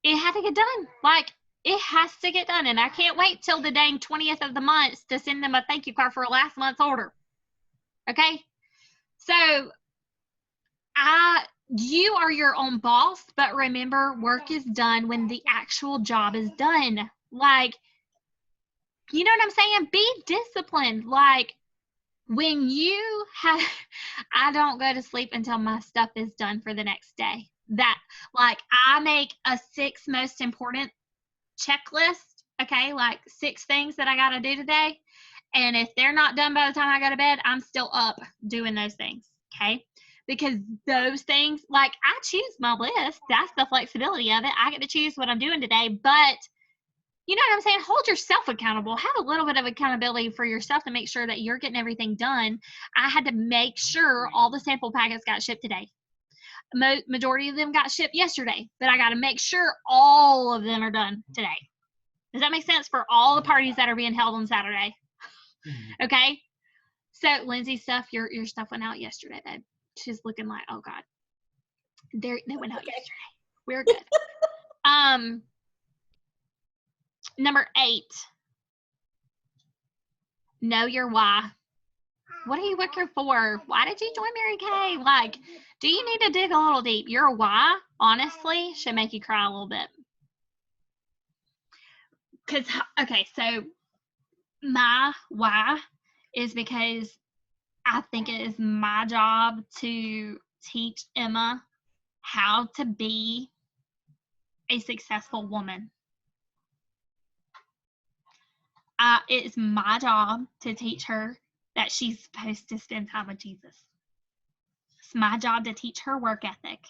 it had to get done. Like, it has to get done, and I can't wait till the dang 20th of the month to send them a thank you card for last month's order. Okay? So, You are your own boss, but remember, work is done when the actual job is done. Like, you know what I'm saying? Be disciplined. Like, when you have, I don't go to sleep until my stuff is done for the next day. That, like, I make a 6 most important checklist, okay? Like 6 things that I got to do today. And if they're not done by the time I go to bed, I'm still up doing those things, okay? Because those things, like, I choose my list. That's the flexibility of it. I get to choose what I'm doing today. But you know what I'm saying? Hold yourself accountable. Have a little bit of accountability for yourself to make sure that you're getting everything done. I had to make sure all the sample packets got shipped today. Majority of them got shipped yesterday, but I got to make sure all of them are done today. Does that make sense for all the parties that are being held on Saturday? Okay. So Lindsay's stuff, your stuff went out yesterday, babe. She's looking like, oh God. They went out yesterday. We're good. Number 8. Know your why. What are you looking for? Why did you join Mary Kay? Like, do you need to dig a little deep? Your why, honestly, should make you cry a little bit. Because, okay, so my why is because I think it is my job to teach Emma how to be a successful woman. It's my job to teach her that she's supposed to spend time with Jesus. It's my job to teach her work ethic.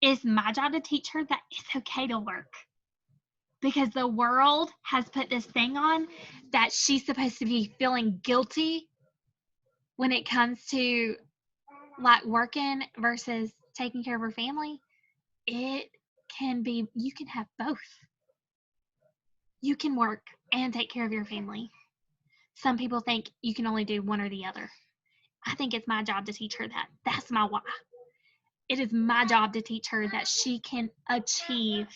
It's my job to teach her that it's okay to work. Because the world has put this thing on that she's supposed to be feeling guilty when it comes to like working versus taking care of her family. It can be, you can have both. You can work and take care of your family. Some people think you can only do one or the other. I think it's my job to teach her that. That's my why. It is my job to teach her that she can achieve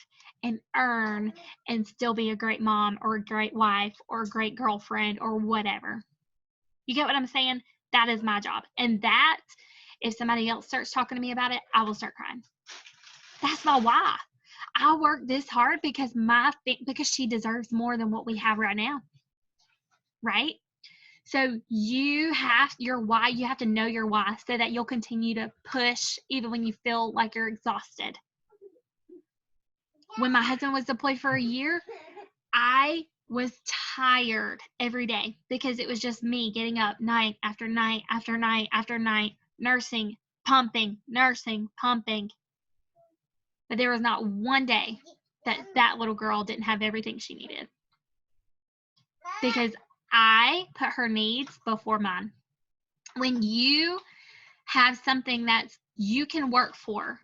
and earn and still be a great mom or a great wife or a great girlfriend or whatever. You get what I'm saying? That is my job. And that, if somebody else starts talking to me about it, I will start crying. That's my why. I work this hard because she deserves more than what we have right now. Right? So you have your why, you have to know your why so that you'll continue to push even when you feel like you're exhausted. When my husband was deployed for a year, I was tired every day because it was just me getting up night after night after night after night, nursing, pumping. But there was not one day that little girl didn't have everything she needed. Because I put her needs before mine. When you have something that you can work for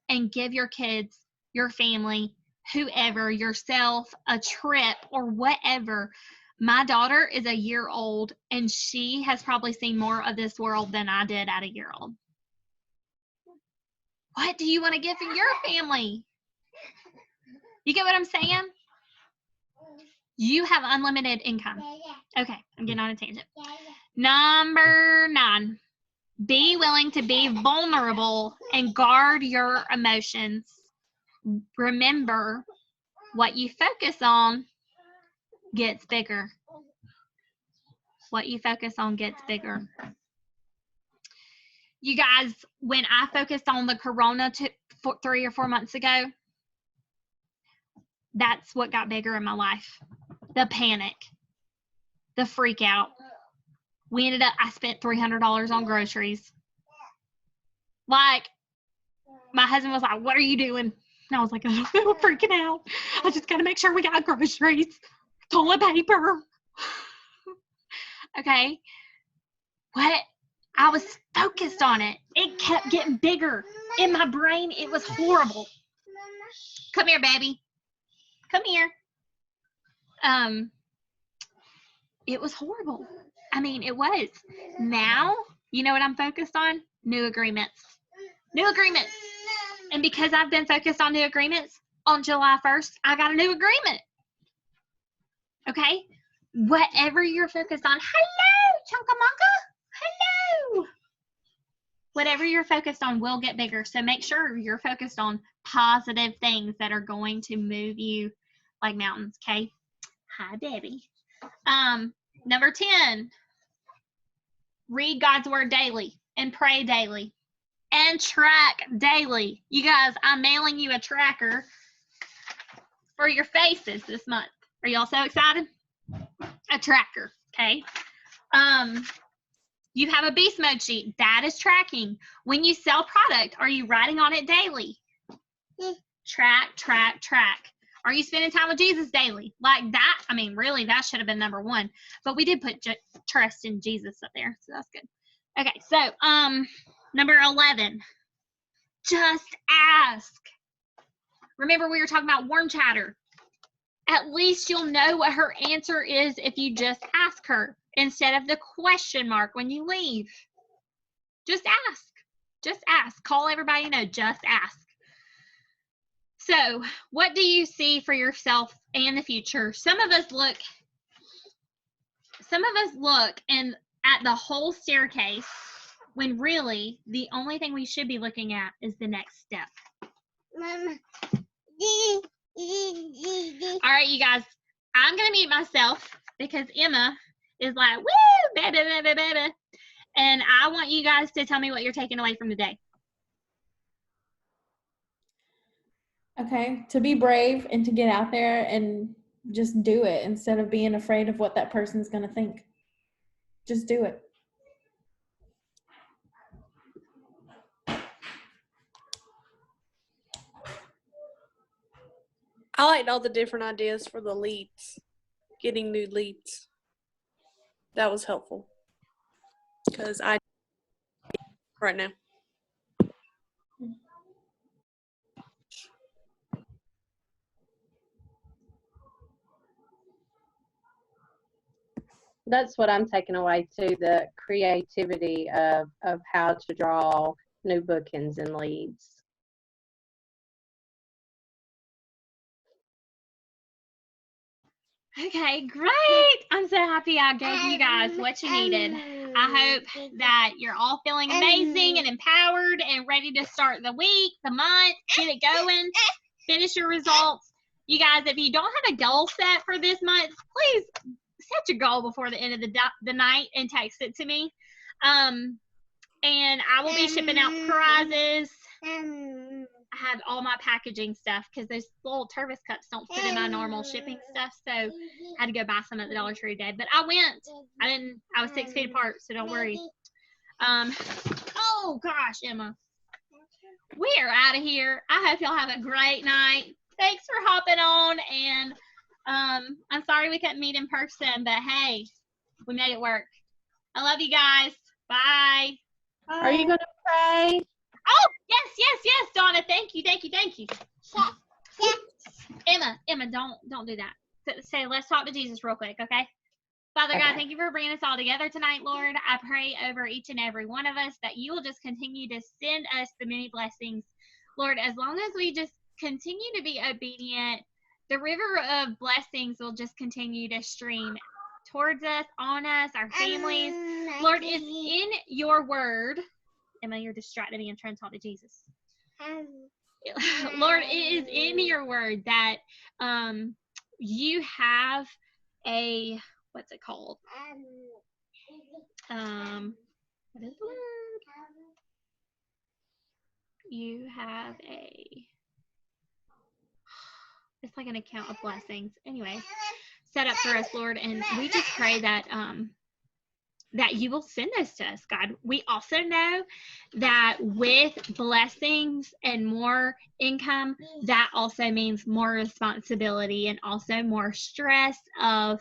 and give your kids, your family, whoever, yourself, a trip or whatever. My daughter is a year old and she has probably seen more of this world than I did at a year old. What do you want to give for your family? You get what I'm saying? You have unlimited income. Okay, I'm getting on a tangent. Number 9, be willing to be vulnerable and guard your emotions. Remember, what you focus on gets bigger. What you focus on gets bigger. You guys, when I focused on the corona 3 or 4 months ago, that's what got bigger in my life. The panic, the freak out. I spent $300 on groceries. Like, my husband was like, what are you doing? And I was like, I'm freaking out. I just got to make sure we got groceries, toilet paper. Okay. What? I was focused on it. It kept getting bigger. In my brain, it was horrible. Come here, baby. Come here. It was horrible. I mean, it was. Now, you know what I'm focused on? New agreements. New agreements. And because I've been focused on new agreements, on July 1st, I got a new agreement. Okay? Whatever you're focused on. Hello, Chunkamonka. Hello. whatever you're focused on will get bigger. So make sure you're focused on positive things that are going to move you like mountains. Okay. Hi, Debbie. Number 10, read God's word daily and pray daily and track daily. You guys, I'm mailing you a tracker for your faces this month. Are y'all so excited? A tracker, okay? You have a beast mode sheet. That is tracking. When you sell product, are you writing on it daily? Track, track, track. Are you spending time with Jesus daily? Like that, I mean, really, that should have been number 1. But we did put trust in Jesus up there, so that's good. Okay, so number 11, just ask. Remember, we were talking about warm chatter. At least you'll know what her answer is if you just ask her instead of the question mark when you leave. Just ask. Just ask. Call everybody you know. Just ask. So, what do you see for yourself and the future? Some of us look and at the whole staircase when really the only thing we should be looking at is the next step. Mama. All right, you guys, I'm going to mute myself because Emma is like, woo, baby, baby, baby. And I want you guys to tell me what you're taking away from today. Okay, to be brave and to get out there and just do it instead of being afraid of what that person's going to think. Just do it. I liked all the different ideas for the leads, getting new leads. That was helpful because I right now. That's what I'm taking away too, the creativity of how to draw new bookings and leads. Okay, great. I'm so happy I gave you guys what you needed. I hope that you're all feeling amazing and empowered and ready to start the week, the month, get it going, finish your results. You guys, if you don't have a goal set for this month, please set your goal before the end of the night and text it to me. And I will be shipping out prizes. I have all my packaging stuff because those little Tervis cups don't fit in my normal shipping stuff, so I had to go buy some at the Dollar Tree today. But I went. I was 6 feet apart, so don't worry. Oh gosh, Emma, we are out of here. I hope y'all have a great night. Thanks for hopping on, and I'm sorry we couldn't meet in person, but hey, we made it work. I love you guys. Bye. Are you going to pray? Oh, yes, Donna. Thank you. Emma, don't do that. Say, let's talk to Jesus real quick, okay? Father God, thank you for bringing us all together tonight, Lord. I pray over each and every one of us that you will just continue to send us the many blessings. Lord, as long as we just continue to be obedient, the river of blessings will just continue to stream towards us, on us, our families. Lord, it's in your word. Emma, you're distracting me. I'm trying to talk to Jesus. Lord, it is in your word that you have a, what's it called? What is the word? You have a, it's like an account of blessings. Anyway, set up for us, Lord, and we just pray that that you will send us to us, God. We also know that with blessings and more income, that also means more responsibility and also more stress of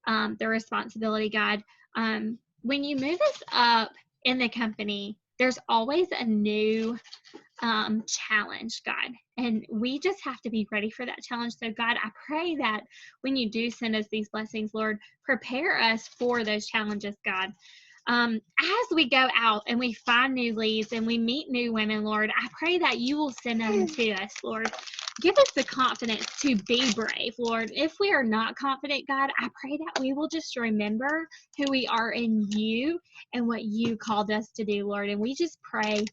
the responsibility, God. When you move us up in the company, there's always a new challenge, God. And we just have to be ready for that challenge. So, God, I pray that when you do send us these blessings, Lord, prepare us for those challenges, God. As we go out and we find new leads and we meet new women, Lord, I pray that you will send them to us, Lord. give us the confidence to be brave, Lord. If we are not confident, God, I pray that we will just remember who we are in you and what you called us to do, Lord. And we just pray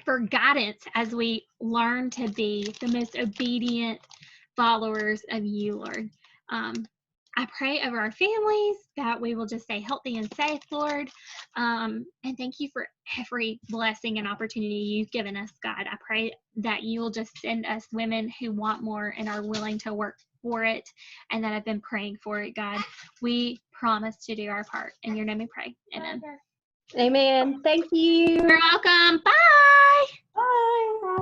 for guidance as we learn to be the most obedient followers of you, Lord. I pray over our families that we will just stay healthy and safe, Lord. And thank you for every blessing and opportunity you've given us, God. I pray that you will just send us women who want more and are willing to work for it and that have been praying for it, God. We promise to do our part. In your name we pray. Amen. Amen. Thank you. You're welcome. Bye. Bye.